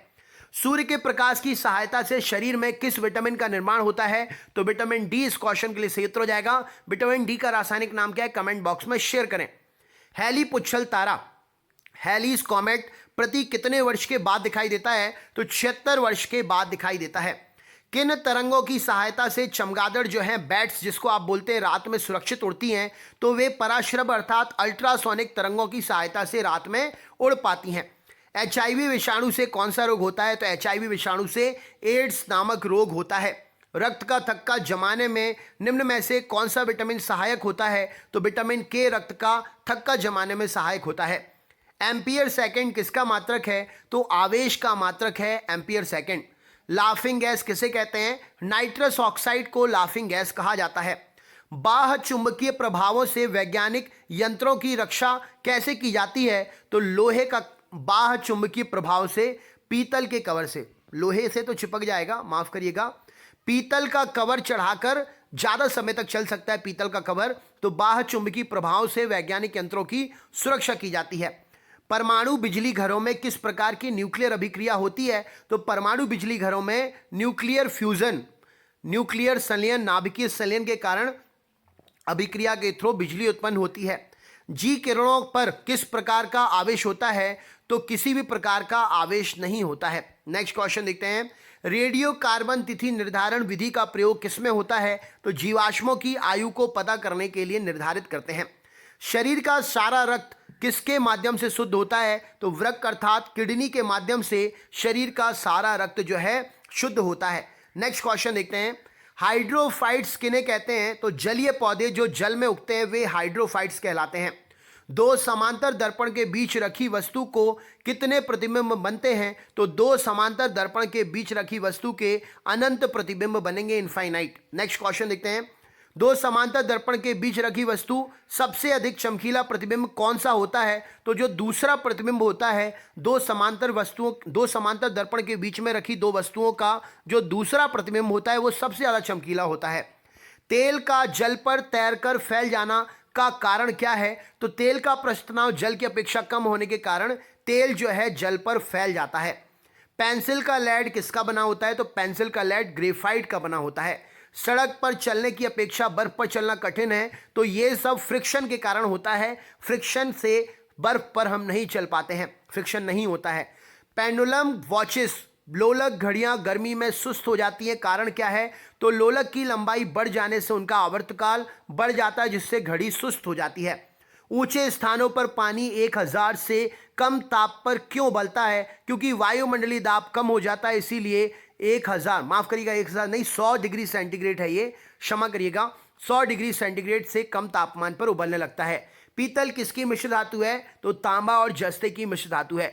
S1: सूर्य के प्रकाश की सहायता से शरीर में किस विटामिन का निर्माण होता है? तो विटामिन डी इस क्वेश्चन के लिए सही उत्तर हो जाएगा। विटामिन डी का रासायनिक नाम क्या है? कमेंट बॉक्स में शेयर करें। हैली पुच्छल तारा, हैलीज कॉमेट प्रति कितने वर्ष के बाद दिखाई देता है? तो 76 वर्ष के बाद दिखाई देता है। किन तरंगों की सहायता से चमगादड़ जो है बैट्स जिसको आप बोलते हैं रात में सुरक्षित उड़ती हैं? तो वे पराश्रव अर्थात अल्ट्रासोनिक तरंगों की सहायता से रात में उड़ पाती हैं। HIV विषाणु से कौन सा रोग होता है? तो HIV विषाणु से एड्स नामक रोग होता है। रक्त का थक्का जमाने में निम्न में से कौन सा विटामिन सहायक होता है? तो विटामिन के रक्त का थक्का जमाने में सहायक होता है। एम्पियर सेकंड किसका मात्रक है? तो आवेश का मात्रक है एम्पियर सेकंड। लाफिंग गैस किसे कहते हैं? नाइट्रस ऑक्साइड को लाफिंग गैस कहा जाता है। बाह्य चुंबकीय प्रभावों से वैज्ञानिक यंत्रों की रक्षा कैसे की जाती है? तो लोहे का बाह्य चुंबकीय प्रभाव से, पीतल के कवर से, लोहे से तो चिपक जाएगा, माफ करिएगा, पीतल का कवर चढ़ाकर ज्यादा समय तक चल सकता है पीतल का कवर, तो बाह्य चुंबकीय प्रभाव से वैज्ञानिक यंत्रों की सुरक्षा की जाती है। परमाणु बिजली घरों में किस प्रकार की न्यूक्लियर अभिक्रिया होती है? तो परमाणु बिजली घरों में न्यूक्लियर फ्यूजन, न्यूक्लियर संलयन, नाभिकीय संलयन के कारण अभिक्रिया के थ्रू बिजली उत्पन्न होती है। जी किरणों पर किस प्रकार का आवेश होता है? तो किसी भी प्रकार का आवेश नहीं होता है। नेक्स्ट क्वेश्चन देखते हैं, रेडियो कार्बन तिथि निर्धारण विधि का प्रयोग किसमें होता है? तो जीवाश्मों की आयु को पता करने के लिए निर्धारित करते हैं। शरीर का सारा रक्त किसके माध्यम से शुद्ध होता है? तो वृक्क अर्थात किडनी के माध्यम से शरीर का सारा रक्त जो है शुद्ध होता है। नेक्स्ट क्वेश्चन देखते हैं, हाइड्रोफाइट्स किन्हें कहते हैं? तो जलीय पौधे जो जल में उगते हैं वे हाइड्रोफाइट्स कहलाते हैं। दो समांतर दर्पण के बीच रखी वस्तु को कितने प्रतिबिंब बनते हैं? तो दो समांतर दर्पण के बीच रखी वस्तु के अनंत प्रतिबिंब बनेंगे, इनफाइनाइट। नेक्स्ट क्वेश्चन देखते हैं, दो समांतर दर्पण के बीच रखी वस्तु सबसे अधिक चमकीला प्रतिबिंब कौन सा होता है? तो जो दूसरा प्रतिबिंब होता है, दो समांतर दर्पण के बीच में रखी दो वस्तुओं का जो दूसरा प्रतिबिंब होता है वो सबसे ज्यादा चमकीला होता है। तेल का जल पर तैरकर फैल जाना का कारण क्या है? तो तेल का पृष्ठ तनाव जल की अपेक्षा कम होने के कारण तेल जो है जल पर फैल जाता है। पेंसिल का लेड किसका बना होता है? तो पेंसिल का लेड ग्रेफाइट का बना होता है। सड़क पर चलने की अपेक्षा बर्फ पर चलना कठिन है, तो ये सब फ्रिक्शन के कारण होता है। फ्रिक्शन से बर्फ पर हम नहीं चल पाते हैं, फ्रिक्शन नहीं होता है। पेंडुलम वॉचेस, लोलक घड़ियां गर्मी में सुस्त हो जाती हैं, कारण क्या है? तो लोलक की लंबाई बढ़ जाने से उनका आवर्तकाल बढ़ जाता है जिससे घड़ी सुस्त हो जाती है। ऊंचे स्थानों पर पानी 1000 से कम ताप पर क्यों उबलता है? क्योंकि वायुमंडलीय दाब कम हो जाता है, इसीलिए 1000, माफ करिएगा 1000 नहीं, 100 डिग्री सेंटीग्रेड है ये, क्षमा करिएगा, 100 डिग्री सेंटीग्रेड से कम तापमान पर उबलने लगता है। पीतल किसकी मिश्र धातु है? तो तांबा और जस्ते की मिश्र धातु है।